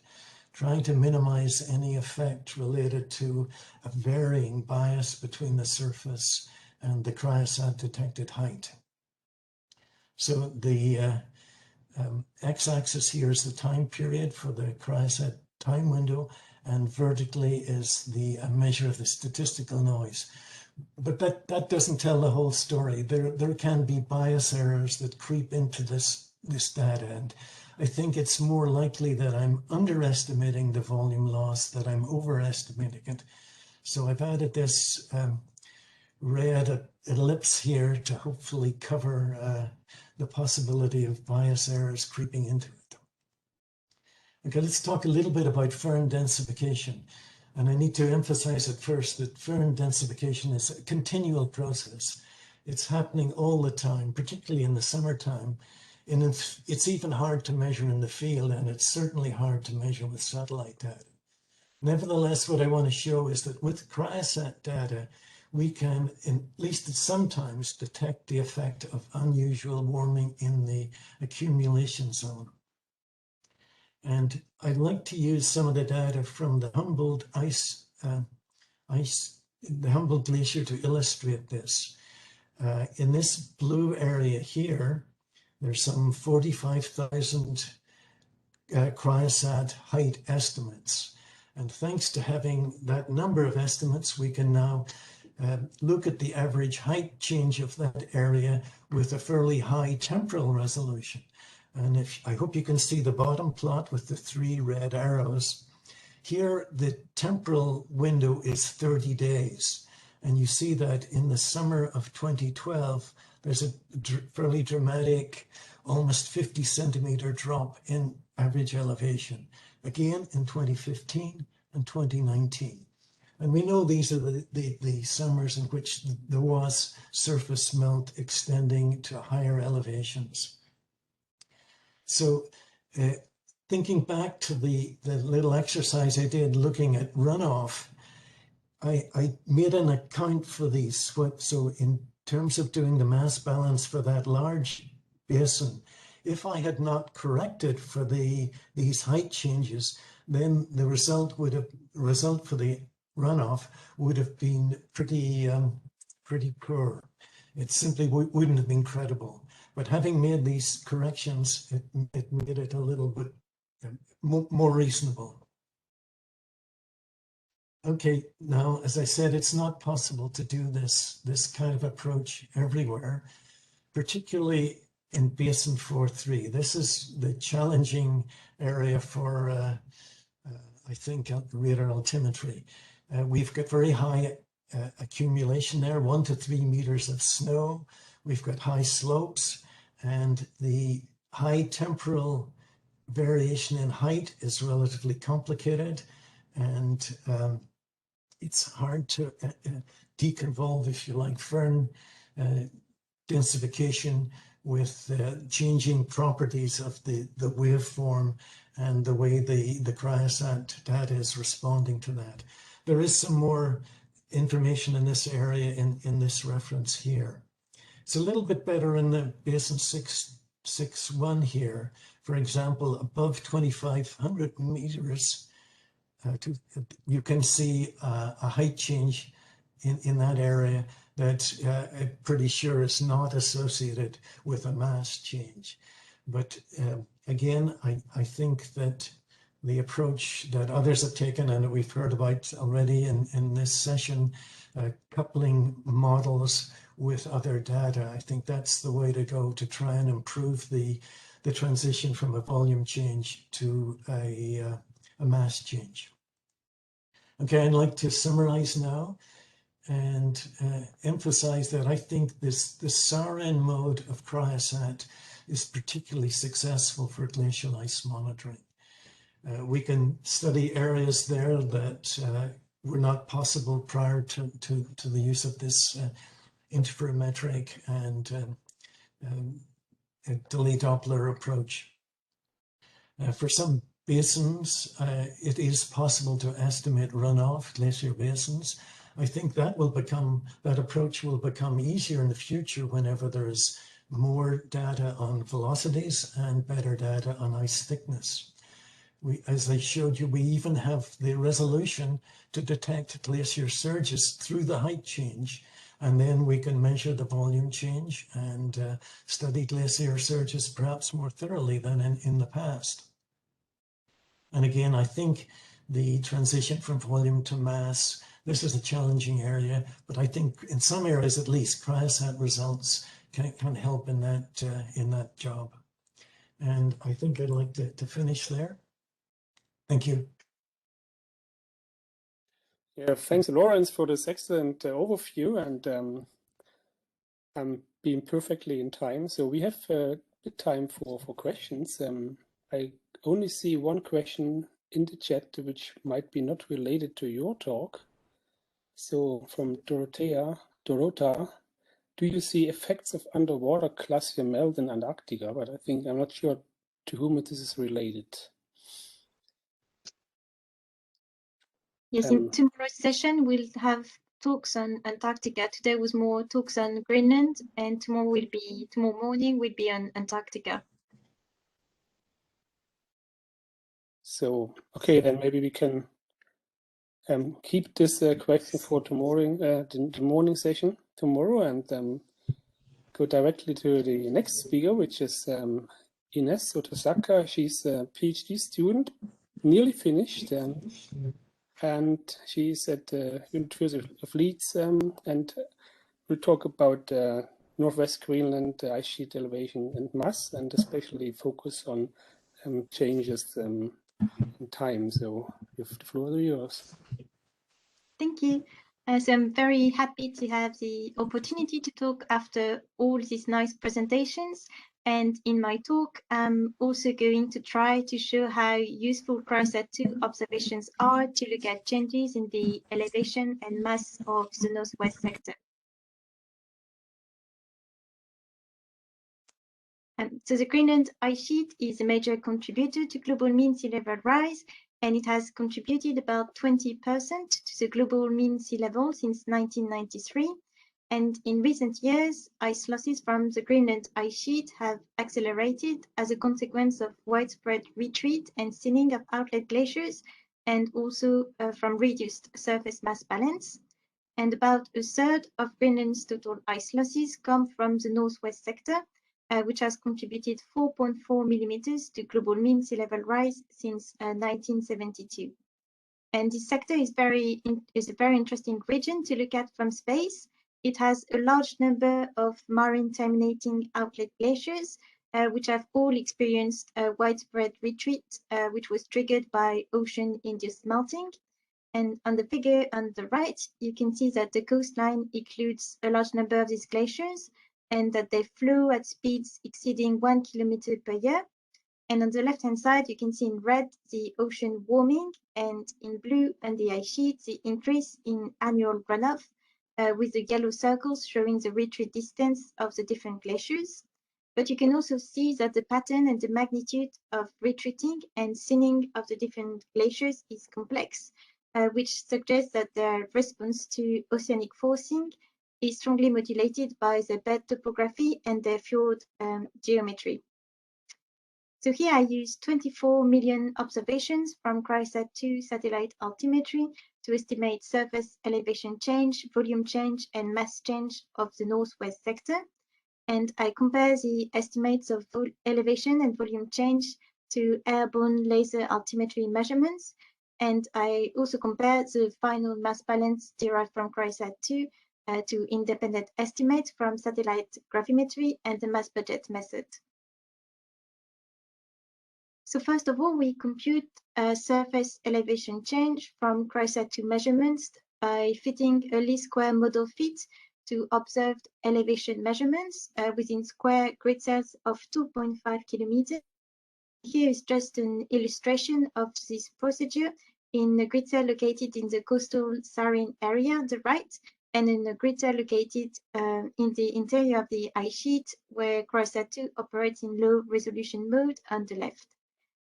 Speaker 9: trying to minimize any effect related to a varying bias between the surface and the CryoSat detected height. So the x-axis here is the time period for the CryoSat time window, and vertically is the measure of the statistical noise. But that doesn't tell the whole story. There can be bias errors that creep into this data, and I think it's more likely that I'm underestimating the volume loss than I'm overestimating it. So I've added this red ellipse here to hopefully cover the possibility of bias errors creeping into it. Okay, let's talk a little bit about firn densification. And I need to emphasize at first that firn densification is a continual process. It's happening all the time, particularly in the summertime. And it's even hard to measure in the field, and it's certainly hard to measure with satellite data. Nevertheless, what I want to show is that with CryoSat data, we can, at least sometimes, detect the effect of unusual warming in the accumulation zone. And I'd like to use some of the data from the Humboldt the Humboldt Glacier to illustrate this. In this blue area here, there's some 45,000 CryoSat height estimates. And thanks to having that number of estimates, we can now look at the average height change of that area with a fairly high temporal resolution. And I hope you can see the bottom plot with the 3 red arrows. Here, the temporal window is 30 days. And you see that in the summer of 2012, there's a fairly dramatic, almost 50 centimeter drop in average elevation. Again, in 2015 and 2019. And we know these are the summers in which there was surface melt extending to higher elevations. So thinking back to the little exercise I did looking at runoff, I made an account for these. So in terms of doing the mass balance for that large basin, if I had not corrected for these height changes, then the result for the runoff would have been pretty pretty poor. It simply wouldn't have been credible. But having made these corrections, it made it a little bit more reasonable. Okay, now, as I said, it's not possible to do this kind of approach everywhere, particularly in Basin 4-3. This is the challenging area for, I think, radar altimetry. We've got very high accumulation there, 1 to 3 meters of snow. We've got high slopes, and the high temporal variation in height is relatively complicated, and it's hard to deconvolve, if you like, firm densification with changing properties of the waveform and the way the CryoSat data is responding to that. There is some more information in this area in this reference here. It's a little bit better in the Basin 6.1 here. For example, above 2,500 meters, you can see a height change in that area that I'm pretty sure is not associated with a mass change. But again, I think that the approach that others have taken and that we've heard about already in this session, coupling models with other data, I think that's the way to go to try and improve the transition from a volume change to a mass change. Okay, I'd like to summarize now and emphasize that I think the SARIN mode of CryoSat is particularly successful for glacial ice monitoring. We can study areas there that were not possible prior to the use of this interferometric and delay Doppler approach. For some basins, it is possible to estimate runoff, glacier basins. I think that approach will become easier in the future whenever there is more data on velocities and better data on ice thickness. As I showed you, we even have the resolution to detect glacier surges through the height change, and then we can measure the volume change and study glacier surges perhaps more thoroughly than in the past. And again, I think the transition from volume to mass, this is a challenging area, but I think in some areas at least, CryoSat results can help in that job. And I think I'd like to finish there. Thank you.
Speaker 5: Yeah, thanks, Lawrence, for this excellent overview, and I'm being perfectly in time. So we have time for questions. I only see one question in the chat which might be not related to your talk. So from Dorota, do you see effects of underwater glacier melt in Antarctica? But I think I'm not sure to whom this is related.
Speaker 1: Yes, in tomorrow's session, we'll have talks on Antarctica. Today was more talks on Greenland, and tomorrow morning will be on Antarctica.
Speaker 5: So, okay, then maybe we can keep this question for tomorrow, the morning session tomorrow, and go directly to the next speaker, which is Ines Sotasaka. She's a PhD student, nearly finished, and she's at the University of Leeds, and we'll talk about Northwest Greenland ice sheet elevation and mass, and especially focus on changes in time. So the floor is yours.
Speaker 1: Thank you. So I'm very happy to have the opportunity to talk after all these nice presentations. And in my talk, I'm also going to try to show how useful CryoSat-2 observations are to look at changes in the elevation and mass of the Northwest sector. So the Greenland ice sheet is a major contributor to global mean sea level rise, and it has contributed about 20% to the global mean sea level since 1993. And in recent years, ice losses from the Greenland ice sheet have accelerated as a consequence of widespread retreat and thinning of outlet glaciers, and also from reduced surface mass balance. And about a third of Greenland's total ice losses come from the northwest sector, which has contributed 4.4 millimeters to global mean sea level rise since 1972. And this sector is a very interesting region to look at from space. It has a large number of marine terminating outlet glaciers, which have all experienced a widespread retreat, which was triggered by ocean-induced melting. And on the figure on the right, you can see that the coastline includes a large number of these glaciers and that they flow at speeds exceeding 1 kilometer per year. And on the left-hand side, you can see in red the ocean warming, and in blue on the ice sheet, the increase in annual runoff, with the yellow circles showing the retreat distance of the different glaciers. But you can also see that the pattern and the magnitude of retreating and thinning of the different glaciers is complex, which suggests that their response to oceanic forcing is strongly modulated by the bed topography and their fjord geometry. So here I used 24 million observations from CryoSat-2 satellite altimetry to estimate surface elevation change, volume change, and mass change of the northwest sector. And I compare the estimates of elevation and volume change to airborne laser altimetry measurements. And I also compare the final mass balance derived from CryoSat-2 to independent estimates from satellite gravimetry and the mass budget method. So first of all, we compute surface elevation change from CryoSat-2 measurements by fitting a least square model fit to observed elevation measurements within square grid cells of 2.5 kilometers. Here is just an illustration of this procedure in a grid cell located in the coastal Saharan area on the right, and in a grid cell located in the interior of the ice sheet, where CryoSat-2 operates in low resolution mode on the left.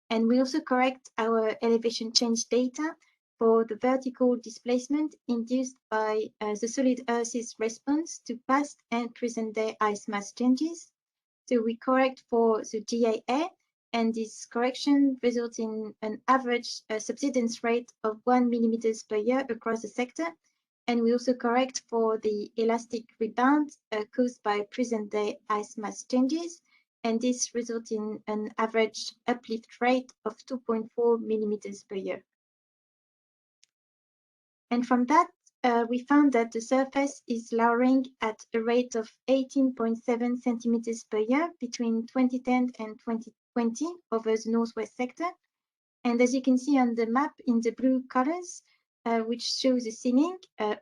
Speaker 1: And we also correct our elevation change data for the vertical displacement induced by the solid Earth's response to past and present day ice mass changes. So we correct for the GAA, and this correction results in an average subsidence rate of 1 millimeters per year across the sector. And we also correct for the elastic rebound caused by present day ice mass changes. And this results in an average uplift rate of 2.4 millimeters per year. And from that, we found that the surface is lowering at a rate of 18.7 centimeters per year between 2010 and 2020 over the northwest sector. And as you can see on the map in the blue colors, which shows the thinning,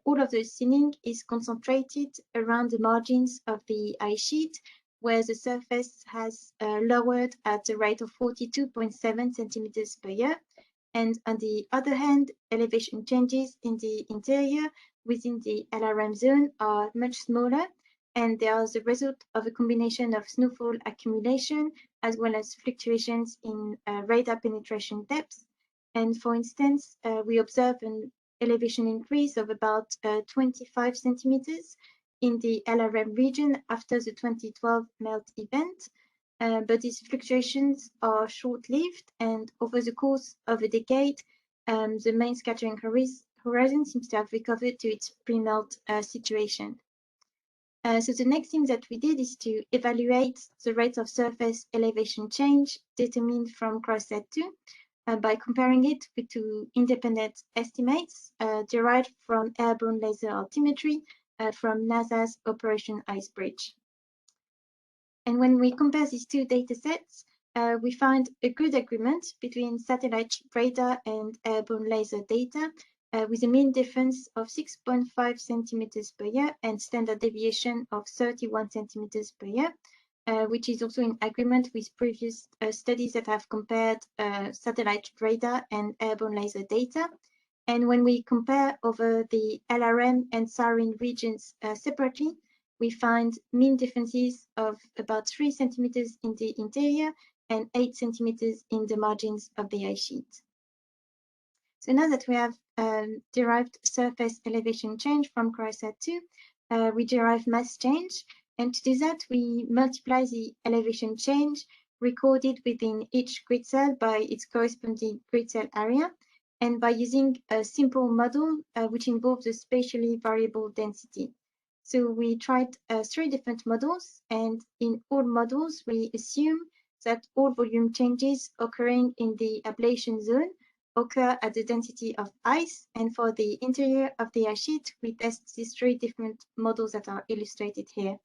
Speaker 1: all of the thinning is concentrated around the margins of the ice sheet, where the surface has lowered at a rate of 42.7 centimeters per year. And on the other hand, elevation changes in the interior within the LRM zone are much smaller, and they are the result of a combination of snowfall accumulation as well as fluctuations in radar penetration depth. And for instance, we observe an elevation increase of about 25 centimeters in the LRM region after the 2012 melt event. But these fluctuations are short-lived, and over the course of a decade, the main scattering horizon seems to have recovered to its pre-melt situation. So the next thing that we did is to evaluate the rate of surface elevation change determined from CryoSat-2 by comparing it with two independent estimates derived from airborne laser altimetry from NASA's Operation Icebridge. And when we compare these two data sets, we find a good agreement between satellite radar and airborne laser data with a mean difference of 6.5 centimeters per year and standard deviation of 31 centimeters per year, which is also in agreement with previous studies that have compared satellite radar and airborne laser data. And when we compare over the LRM and Saharan regions separately, we find mean differences of about 3 centimeters in the interior and 8 centimeters in the margins of the ice sheet. So now that we have derived surface elevation change from CryoSat-2, we derive mass change. And to do that, we multiply the elevation change recorded within each grid cell by its corresponding grid cell area. and by using a simple model which involves a spatially variable density. So we tried 3 different models, and in all models, we assume that all volume changes occurring in the ablation zone occur at the density of ice. And for the interior of the ice sheet, we test these 3 different models that are illustrated here.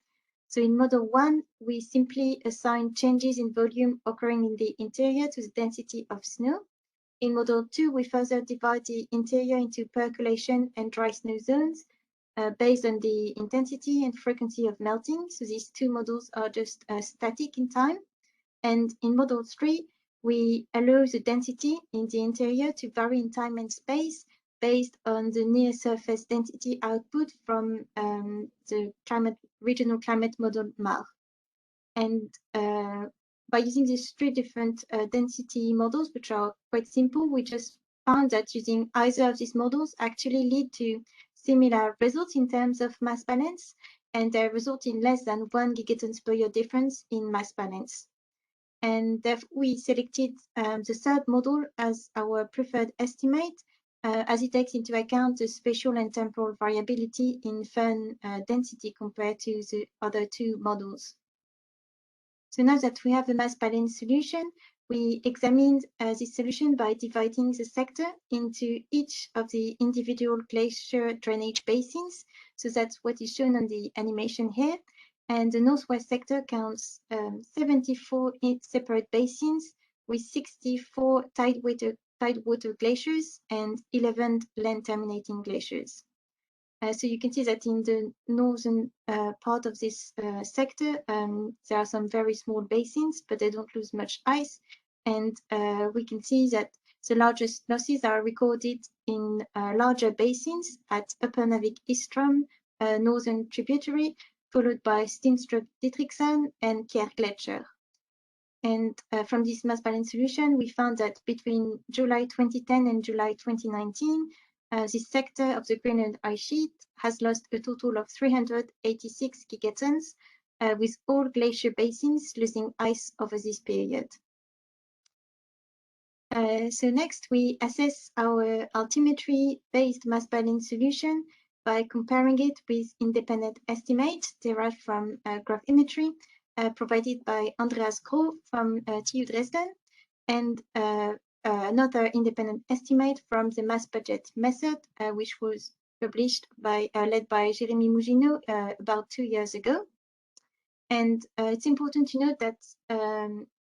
Speaker 1: So in model 1, we simply assign changes in volume occurring in the interior to the density of snow. In model 2, we further divide the interior into percolation and dry snow zones based on the intensity and frequency of melting. So these 2 models are just static in time. And in model 3, we allow the density in the interior to vary in time and space based on the near surface density output from the regional climate model MAR. And by using these 3 different density models, which are quite simple, we just found that using either of these models actually lead to similar results in terms of mass balance, and they result in less than 1 gigatons per year difference in mass balance. And therefore, we selected the 3rd model as our preferred estimate, as it takes into account the spatial and temporal variability in Föhn density compared to the other 2 models. So now that we have the mass balance solution, we examined this solution by dividing the sector into each of the individual glacier drainage basins. So that's what is shown on the animation here. And the northwest sector counts 74 separate basins with 64 tidewater glaciers and 11 land terminating glaciers. So you can see that in the northern part of this sector, there are some very small basins, but they don't lose much ice. And we can see that the largest losses are recorded in larger basins at Upper Navik-Istrom, northern tributary, followed by Steenstrup-Dietrichson and Kjær Glacier. And from this mass balance solution, we found that between July 2010 and July 2019, this sector of the Greenland ice sheet has lost a total of 386 gigatons, with all glacier basins losing ice over this period. So next, we assess our altimetry-based mass balance solution by comparing it with independent estimates derived from graphimetry provided by Andreas Groh from TU Dresden, and another independent estimate from the mass budget method, which was published led by Jérémy Mougineau about 2 years ago. And it's important to note that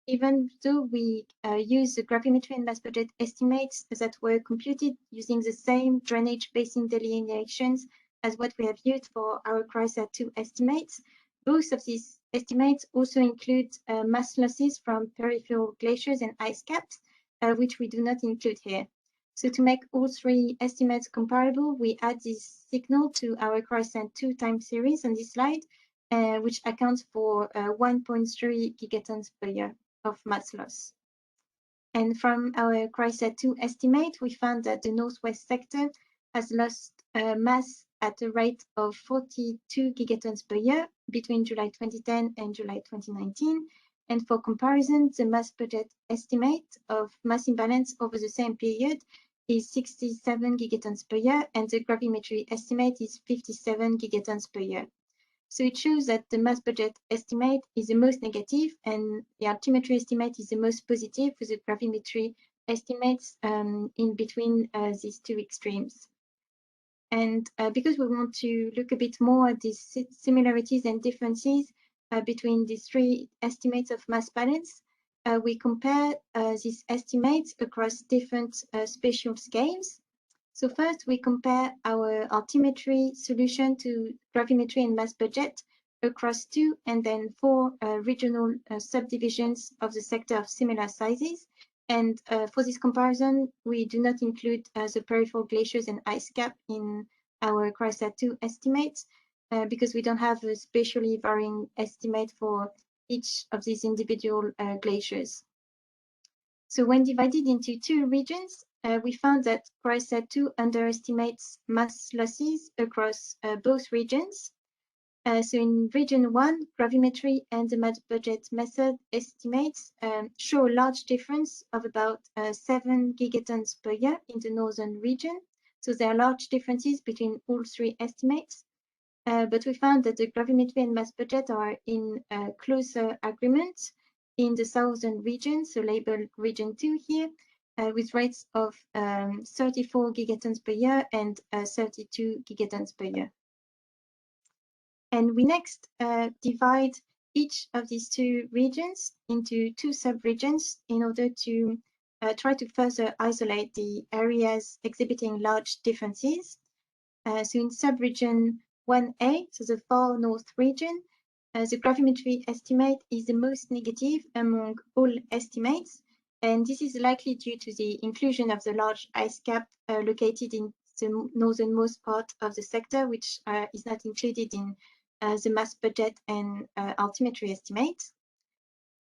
Speaker 1: even though we use the graphimetry and mass budget estimates that were computed using the same drainage basin delineations as what we have used for our CryoSat-2 estimates, both of these estimates also include mass losses from peripheral glaciers and ice caps, which we do not include here. So to make all 3 estimates comparable, we add this signal to our CryoSat-2 time series on this slide, which accounts for 1.3 gigatons per year of mass loss. And from our CryoSat-2 estimate, we found that the northwest sector has lost mass at a rate of 42 gigatons per year between July 2010 and July 2019. And for comparison, the mass budget estimate of mass imbalance over the same period is 67 gigatons per year, and the gravimetry estimate is 57 gigatons per year. So it shows that the mass budget estimate is the most negative and the altimetry estimate is the most positive, with the gravimetry estimates in between these 2 extremes. And because we want to look a bit more at these similarities and differences between these 3 estimates of mass balance, we compare these estimates across different spatial scales. So first, we compare our altimetry solution to gravimetry and mass budget across 2 and then 4 regional subdivisions of the sector of similar sizes. And for this comparison, we do not include the peripheral glaciers and ice cap in our CryoSat-2 estimates because we don't have a spatially varying estimate for each of these individual glaciers. So when divided into 2 regions, we found that CryoSat-2 underestimates mass losses across both regions. So in region 1, gravimetry and the mass budget method estimates show a large difference of about 7 gigatons per year in the northern region. So there are large differences between all three estimates. But we found that the gravimetry and mass budget are in closer agreement in the southern region, so labeled region 2 here, with rates of 34 gigatons per year and 32 gigatons per year. And we next divide each of these two regions into two sub-regions in order to try to further isolate the areas exhibiting large differences. So in sub-region 1A, so the far north region, the gravimetry estimate is the most negative among all estimates. And this is likely due to the inclusion of the large ice cap located in the northernmost part of the sector, which is not included in the mass budget and altimetry estimates.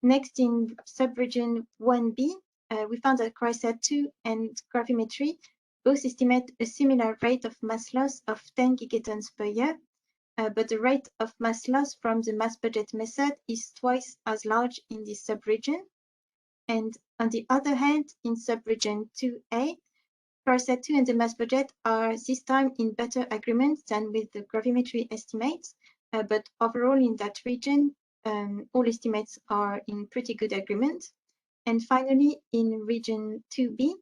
Speaker 1: Next, in subregion 1B, we found that CryoSat-2 and gravimetry both estimate a similar rate of mass loss of 10 gigatons per year, but the rate of mass loss from the mass budget method is twice as large in this subregion. And on the other hand, in subregion 2A, CryoSat-2 and the mass budget are this time in better agreement than with the gravimetry estimates, but overall in that region, all estimates are in pretty good agreement. And finally, in region 2B,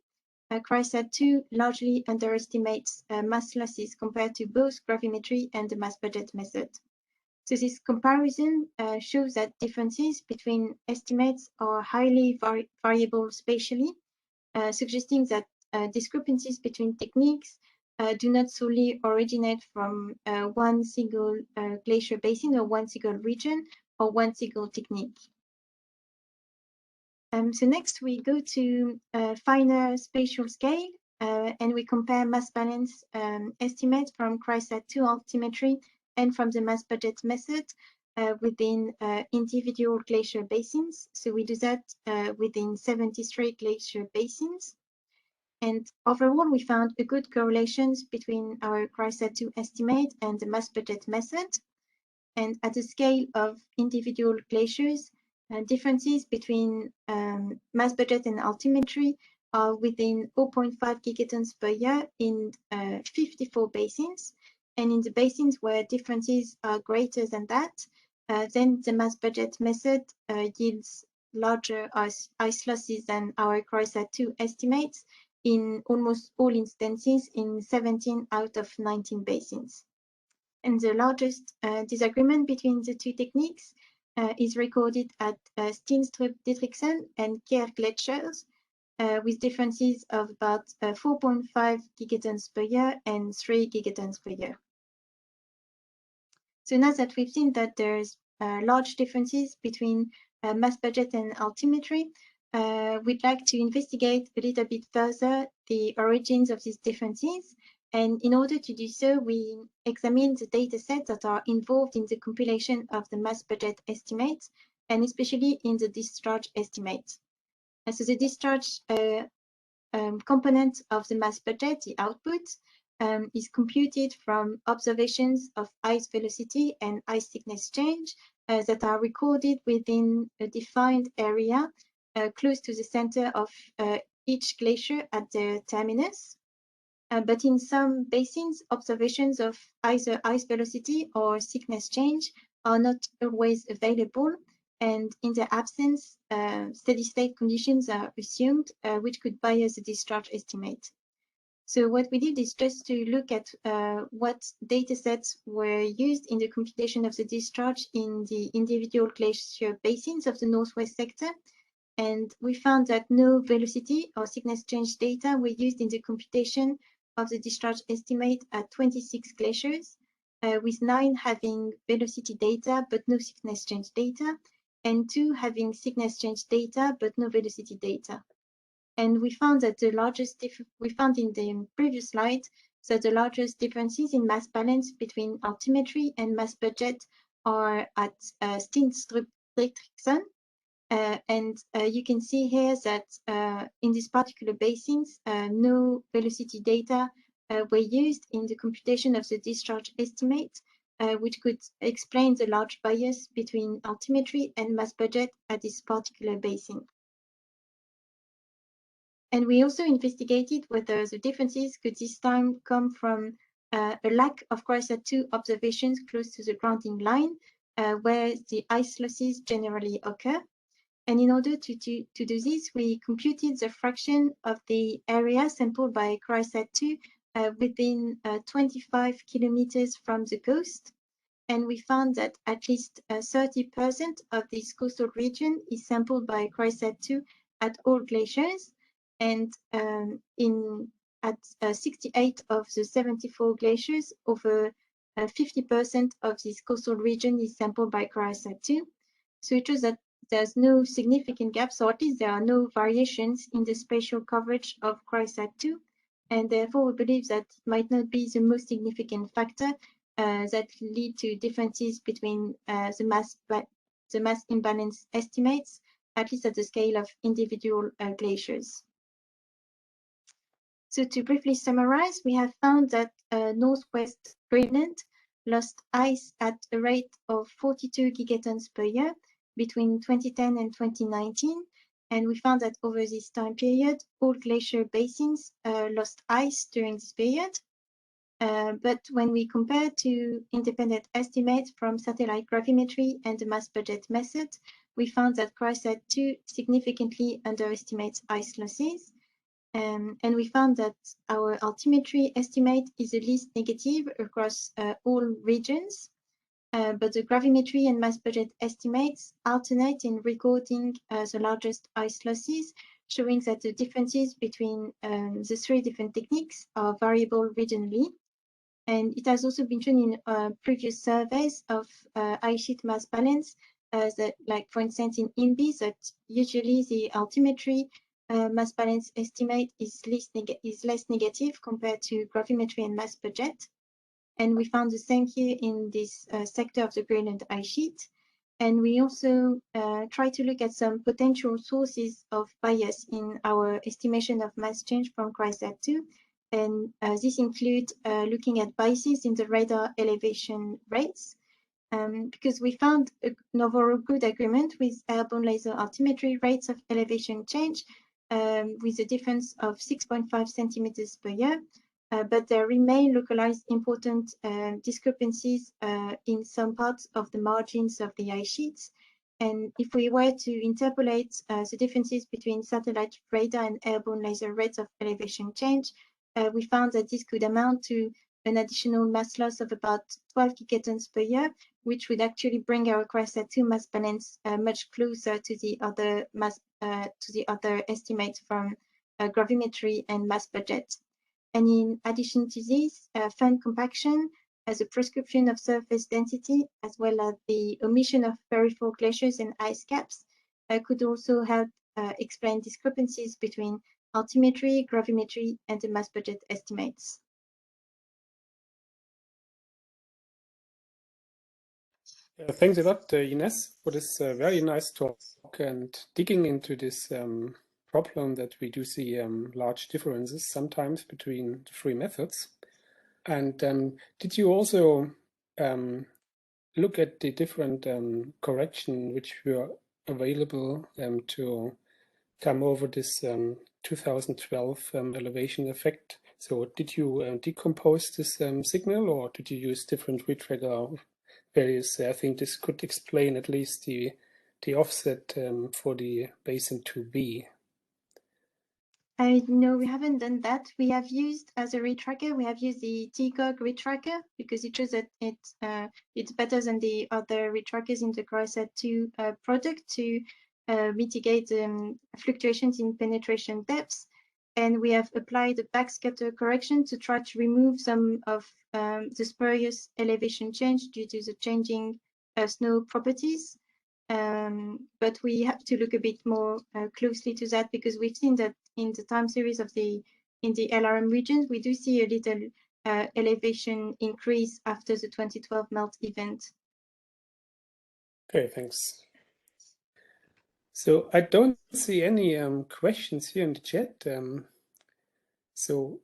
Speaker 1: CryoSat-2 largely underestimates mass losses compared to both gravimetry and the mass budget method. So this comparison shows that differences between estimates are highly variable spatially, suggesting that discrepancies between techniques do not solely originate from one single glacier basin or one single region or one single technique. So next we go to finer spatial scale and we compare mass balance estimates from CryoSat-2 altimetry and from the mass budget method within individual glacier basins. So we do that within 73 glacier basins. And overall, we found a good correlations between our CryoSat-2 estimate and the mass budget method. And at the scale of individual glaciers, differences between mass budget and altimetry are within 0.5 gigatons per year in 54 basins. And in the basins where differences are greater than that, then the mass budget method yields larger ice losses than our CryoSat-2 estimates in almost all instances in 17 out of 19 basins. And the largest disagreement between the two techniques is recorded at Steenstrup-Dietrichson and Kjær glaciers, with differences of about 4.5 gigatons per year and 3 gigatons per year. So now that we've seen that there's large differences between mass budget and altimetry, we'd like to investigate a little bit further the origins of these differences. And in order to do so, we examine the data sets that are involved in the compilation of the mass budget estimates, and especially in the discharge estimates. And so the discharge component of the mass budget, the output, is computed from observations of ice velocity and ice thickness change that are recorded within a defined area close to the center of each glacier at their terminus. But in some basins, observations of either ice velocity or thickness change are not always available. And in their absence, steady state conditions are assumed, which could bias the discharge estimate. So what we did is just to look at what data sets were used in the computation of the discharge in the individual glacier basins of the Northwest sector. And we found that no velocity or thickness change data were used in the computation of the discharge estimate at 26 glaciers, with 9 having velocity data but no thickness change data, and 2 having thickness change data but no velocity data. And we found that the largest, we found in the previous slide, that the largest differences in mass balance between altimetry and mass budget are at Steenstrup-Dietrichson. And you can see here that in these particular basins, no velocity data were used in the computation of the discharge estimate, which could explain the large bias between altimetry and mass budget at this particular basin. And we also investigated whether the differences could this time come from a lack of CryoSat-2 observations close to the grounding line, where the ice losses generally occur. And in order to do this, we computed the fraction of the area sampled by CryoSat-2 within 25 kilometers from the coast. And we found that at least 30% of this coastal region is sampled by CryoSat-2 at all glaciers. And at 68 of the 74 glaciers, over 50% of this coastal region is sampled by CryoSat-2. So it shows that there's no significant gaps, or at least there are no variations in the spatial coverage of CryoSat-2. And therefore, we believe that it might not be the most significant factor that lead to differences between the mass imbalance estimates, at least at the scale of individual glaciers. So to briefly summarize, we have found that northwest Greenland lost ice at a rate of 42 gigatons per year between 2010 and 2019. And we found that over this time period, all glacier basins lost ice during this period. But when we compare to independent estimates from satellite gravimetry and the mass budget method, we found that CryoSat-2 significantly underestimates ice losses. And we found that our altimetry estimate is the least negative across all regions. But the gravimetry and mass budget estimates alternate in recording the largest ice losses, showing that the differences between the three different techniques are variable regionally. And it has also been shown in previous surveys of ice sheet mass balance, that, like for instance in INBI, that usually the altimetry mass balance estimate is less negative compared to gravimetry and mass budget. And we found the same here in this sector of the Greenland ice sheet. And we also try to look at some potential sources of bias in our estimation of mass change from CryoSat-2. And this includes looking at biases in the radar elevation rates, because we found an overall good agreement with airborne laser altimetry rates of elevation change with a difference of 6.5 centimeters per year. But there remain localized important discrepancies in some parts of the margins of the ice sheets. And if we were to interpolate the differences between satellite radar and airborne laser rates of elevation change, we found that this could amount to an additional mass loss of about 12 gigatons per year, which would actually bring our CryoSat-2 mass balance much closer to the other estimates from gravimetry and mass budget. And in addition to this, fan compaction as a prescription of surface density, as well as the omission of peripheral glaciers and ice caps, could also help explain discrepancies between altimetry, gravimetry, and the mass budget estimates.
Speaker 5: Thanks a lot, Ines, for this very nice talk and digging into this problem that we do see large differences sometimes between the three methods. And did you also look at the different correction which were available to come over this 2012 elevation effect? So did you decompose this signal, or did you use different retrigger values? I think this could explain at least the offset for the basin 2B.
Speaker 1: No, we haven't done that. We have used as a retracker, we have used the TGOG retracker because it shows that it's better than the other retrackers in the CryoSat-2 product to mitigate fluctuations in penetration depths. And we have applied a backscatter correction to try to remove some of the spurious elevation change due to the changing snow properties. But we have to look a bit more closely to that, because we've seen that in the time series of in the LRM regions, we do see a little elevation increase after the 2012 melt event.
Speaker 5: Okay, thanks. So I don't see any questions here in the chat. So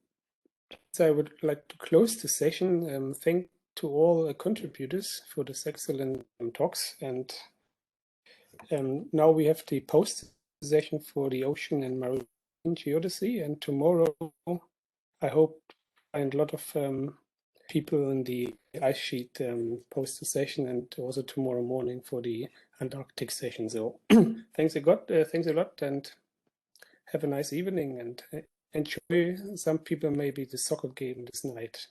Speaker 5: I would like to close the session. Thank to all contributors for this excellent talks. And now we have the post session for the ocean and marine geodesy. And tomorrow, I hope to find a lot of people in the ice sheet poster session, and also tomorrow morning for the Antarctic session. So thanks a lot, and have a nice evening, and enjoy, some people maybe, the soccer game this night.